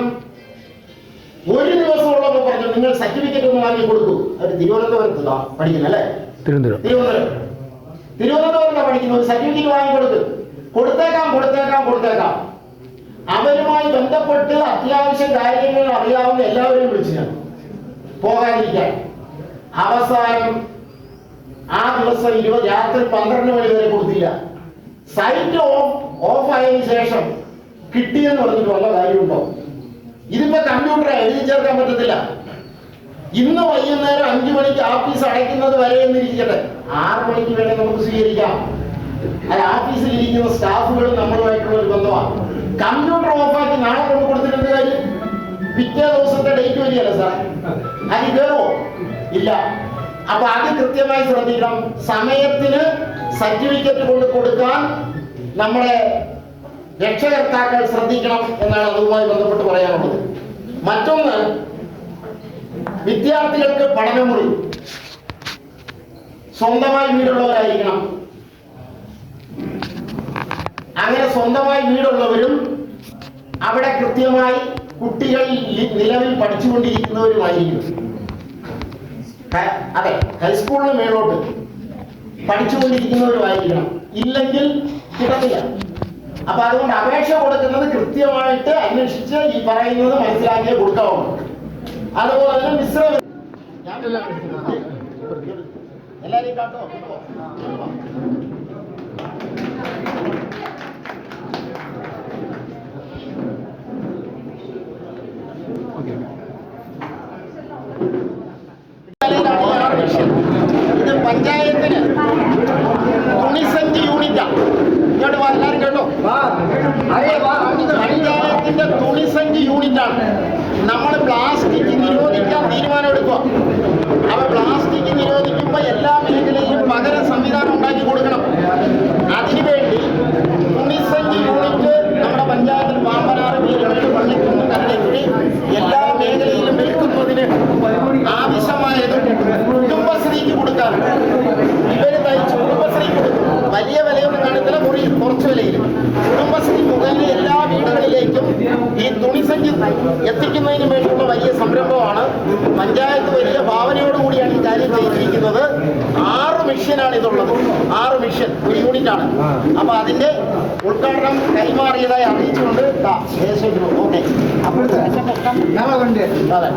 ഒരു ദിവസം ഉള്ളപ്പോൾ പറഞ്ഞു, നിങ്ങൾ സർട്ടിഫിക്കറ്റ് ഒന്ന് വാങ്ങി കൊടുക്കൂ. അവർ തിരുവനന്തപുരത്ത് പഠിക്കുന്നല്ലേ, തിരുവനന്തപുരത്താണ് പഠിക്കുന്നത്. ഒരു സർട്ടിഫിക്കറ്റ് വാങ്ങി കൊടുത്തേക്കാം. അവരുമായി ബന്ധപ്പെട്ട് അത്യാവശ്യം കാര്യങ്ങൾ അറിയാവുന്ന എല്ലാവരും വിളിച്ചു ഞാൻ പോകാതിരിക്കാൻ. അവസാനം ആ ദിവസം രാത്രി 12 മണി വരെ കൊടുത്തില്ല. സൈറ്റ് ഓഫ് ആയതിനു ശേഷം കിട്ടിയെന്ന് പറഞ്ഞിട്ട് വല്ല കാര്യമുണ്ടോ? ഇതിപ്പോ കമ്പ്യൂട്ടർ എഴുതി ചേർക്കാൻ പറ്റത്തില്ല. ഇന്ന് വൈകുന്നേരം 5 മണിക്ക് ഓഫീസ് അടയ്ക്കുന്നത് വരെ എന്നിരിക്കട്ടെ, 6 മണിക്ക് വേണേ നമുക്ക് സ്വീകരിക്കാം. അത് ഓഫീസിൽ ഇരിക്കുന്ന സ്റ്റാഫുകൾ നമ്മളുമായിട്ടുള്ള ഒരു ബന്ധമാണ്. കമ്പ്യൂട്ടർ ഓഫാക്കി നാളെ കൊണ്ട് കൊടുത്തിട്ടുണ്ട് കാര്യം, പിറ്റേ ദിവസത്തെ ഡേറ്റ് വരികയല്ല സാർ, അത് കയറുമോ? ഇല്ല. അപ്പൊ അത് കൃത്യമായി ശ്രദ്ധിക്കണം. സമയത്തിന് സർട്ടിഫിക്കറ്റ് കൊണ്ട് കൊടുക്കാൻ നമ്മുടെ രക്ഷകർത്താക്കൾ ശ്രദ്ധിക്കണം എന്നാണ് അതുമായി ബന്ധപ്പെട്ട് പറയാനുള്ളത്. മറ്റൊന്ന്, വിദ്യാർത്ഥികൾക്ക് പഠനമുറി സ്വന്തമായി വീടുള്ളവരായിരിക്കണം. അങ്ങനെ സ്വന്തമായി വീടുള്ളവരും അവിടെ കൃത്യമായി കുട്ടികൾ നിലവിൽ പഠിച്ചുകൊണ്ടിരിക്കുന്നവരുമായിരിക്കും. അതെ, ഹൈസ്കൂളിന് മേലോട്ട് പഠിച്ചുകൊണ്ടിരിക്കുന്നവരുമായിരിക്കണം. ഇല്ലെങ്കിൽ കിട്ടത്തില്ല. അപ്പൊ അതുകൊണ്ട് അപേക്ഷ കൊടുക്കുന്നത് കൃത്യമായിട്ട് അന്വേഷിച്ച് ഈ പറയുന്നത് മനസ്സിലാക്കിയേ കൊടുക്കാവുള്ളൂ. അതുപോലെ തന്നെ മിശ്ര എല്ലാരെയും കാട്ടോ. ഇത് പഞ്ചായത്തിന് തുണിസഞ്ചി യൂണിറ്റാണ്. ഇങ്ങോട്ട് എല്ലാവരും കേട്ടോ, പഞ്ചായത്തിന്റെ തുണിസഞ്ചി യൂണിറ്റാണ്. നമ്മൾ പ്ലാസ്റ്റിക് നിരോധിക്കാൻ തീരുമാനം എടുക്കുക. അപ്പൊ പ്ലാസ്റ്റിക് നിരോധിക്കുമ്പോൾ എല്ലാ മേഖലയിലും പകര സംവിധാനം ഉണ്ടാക്കി കൊടുക്കണം. അതിനുവേണ്ടി തുണിസഞ്ചി യൂണിറ്റ് നമ്മുടെ പഞ്ചായത്തിൽ പാമ്പനാറ്, വീടുകളിൽ, പള്ളിക്കുന്ന്, കല്ലേക്കുഴി എല്ലാ മേഖലയിലും വിൽക്കുന്നതിന് ആവശ്യമായത് കുടുംബശ്രീക്ക് കൊടുക്കാറുണ്ട്. ഇവര് തയ്ച്ച് കുടുംബശ്രീ കൊടുക്കും. വലിയ വിലയൊന്നും കാണത്തില്ല, കുറച്ച് വിലയിൽ കുടുംബശ്രീ മുഖേന എല്ലാ വീടുകളിലേക്കും ഈ തുണിസഞ്ചി എത്തിക്കുന്നതിന് വേണ്ടിയുള്ള വലിയ സംരംഭമാണ്. പഞ്ചായത്ത് വലിയ ഭാവനയോടുകൂടിയാണ് ഈ കാര്യം ചെയ്തിരിക്കുന്നത്. 6 മെഷീനാണ് ഇതുള്ളത്. 6 മെഷീൻ ഒരു യൂണിറ്റാണ്. അപ്പൊ അതിന്റെ ഉദ്ഘാടനം കൈമാറിയതായി അറിയിച്ചുകൊണ്ട് ഓക്കെ. അപ്പോഴത്തെ അതെ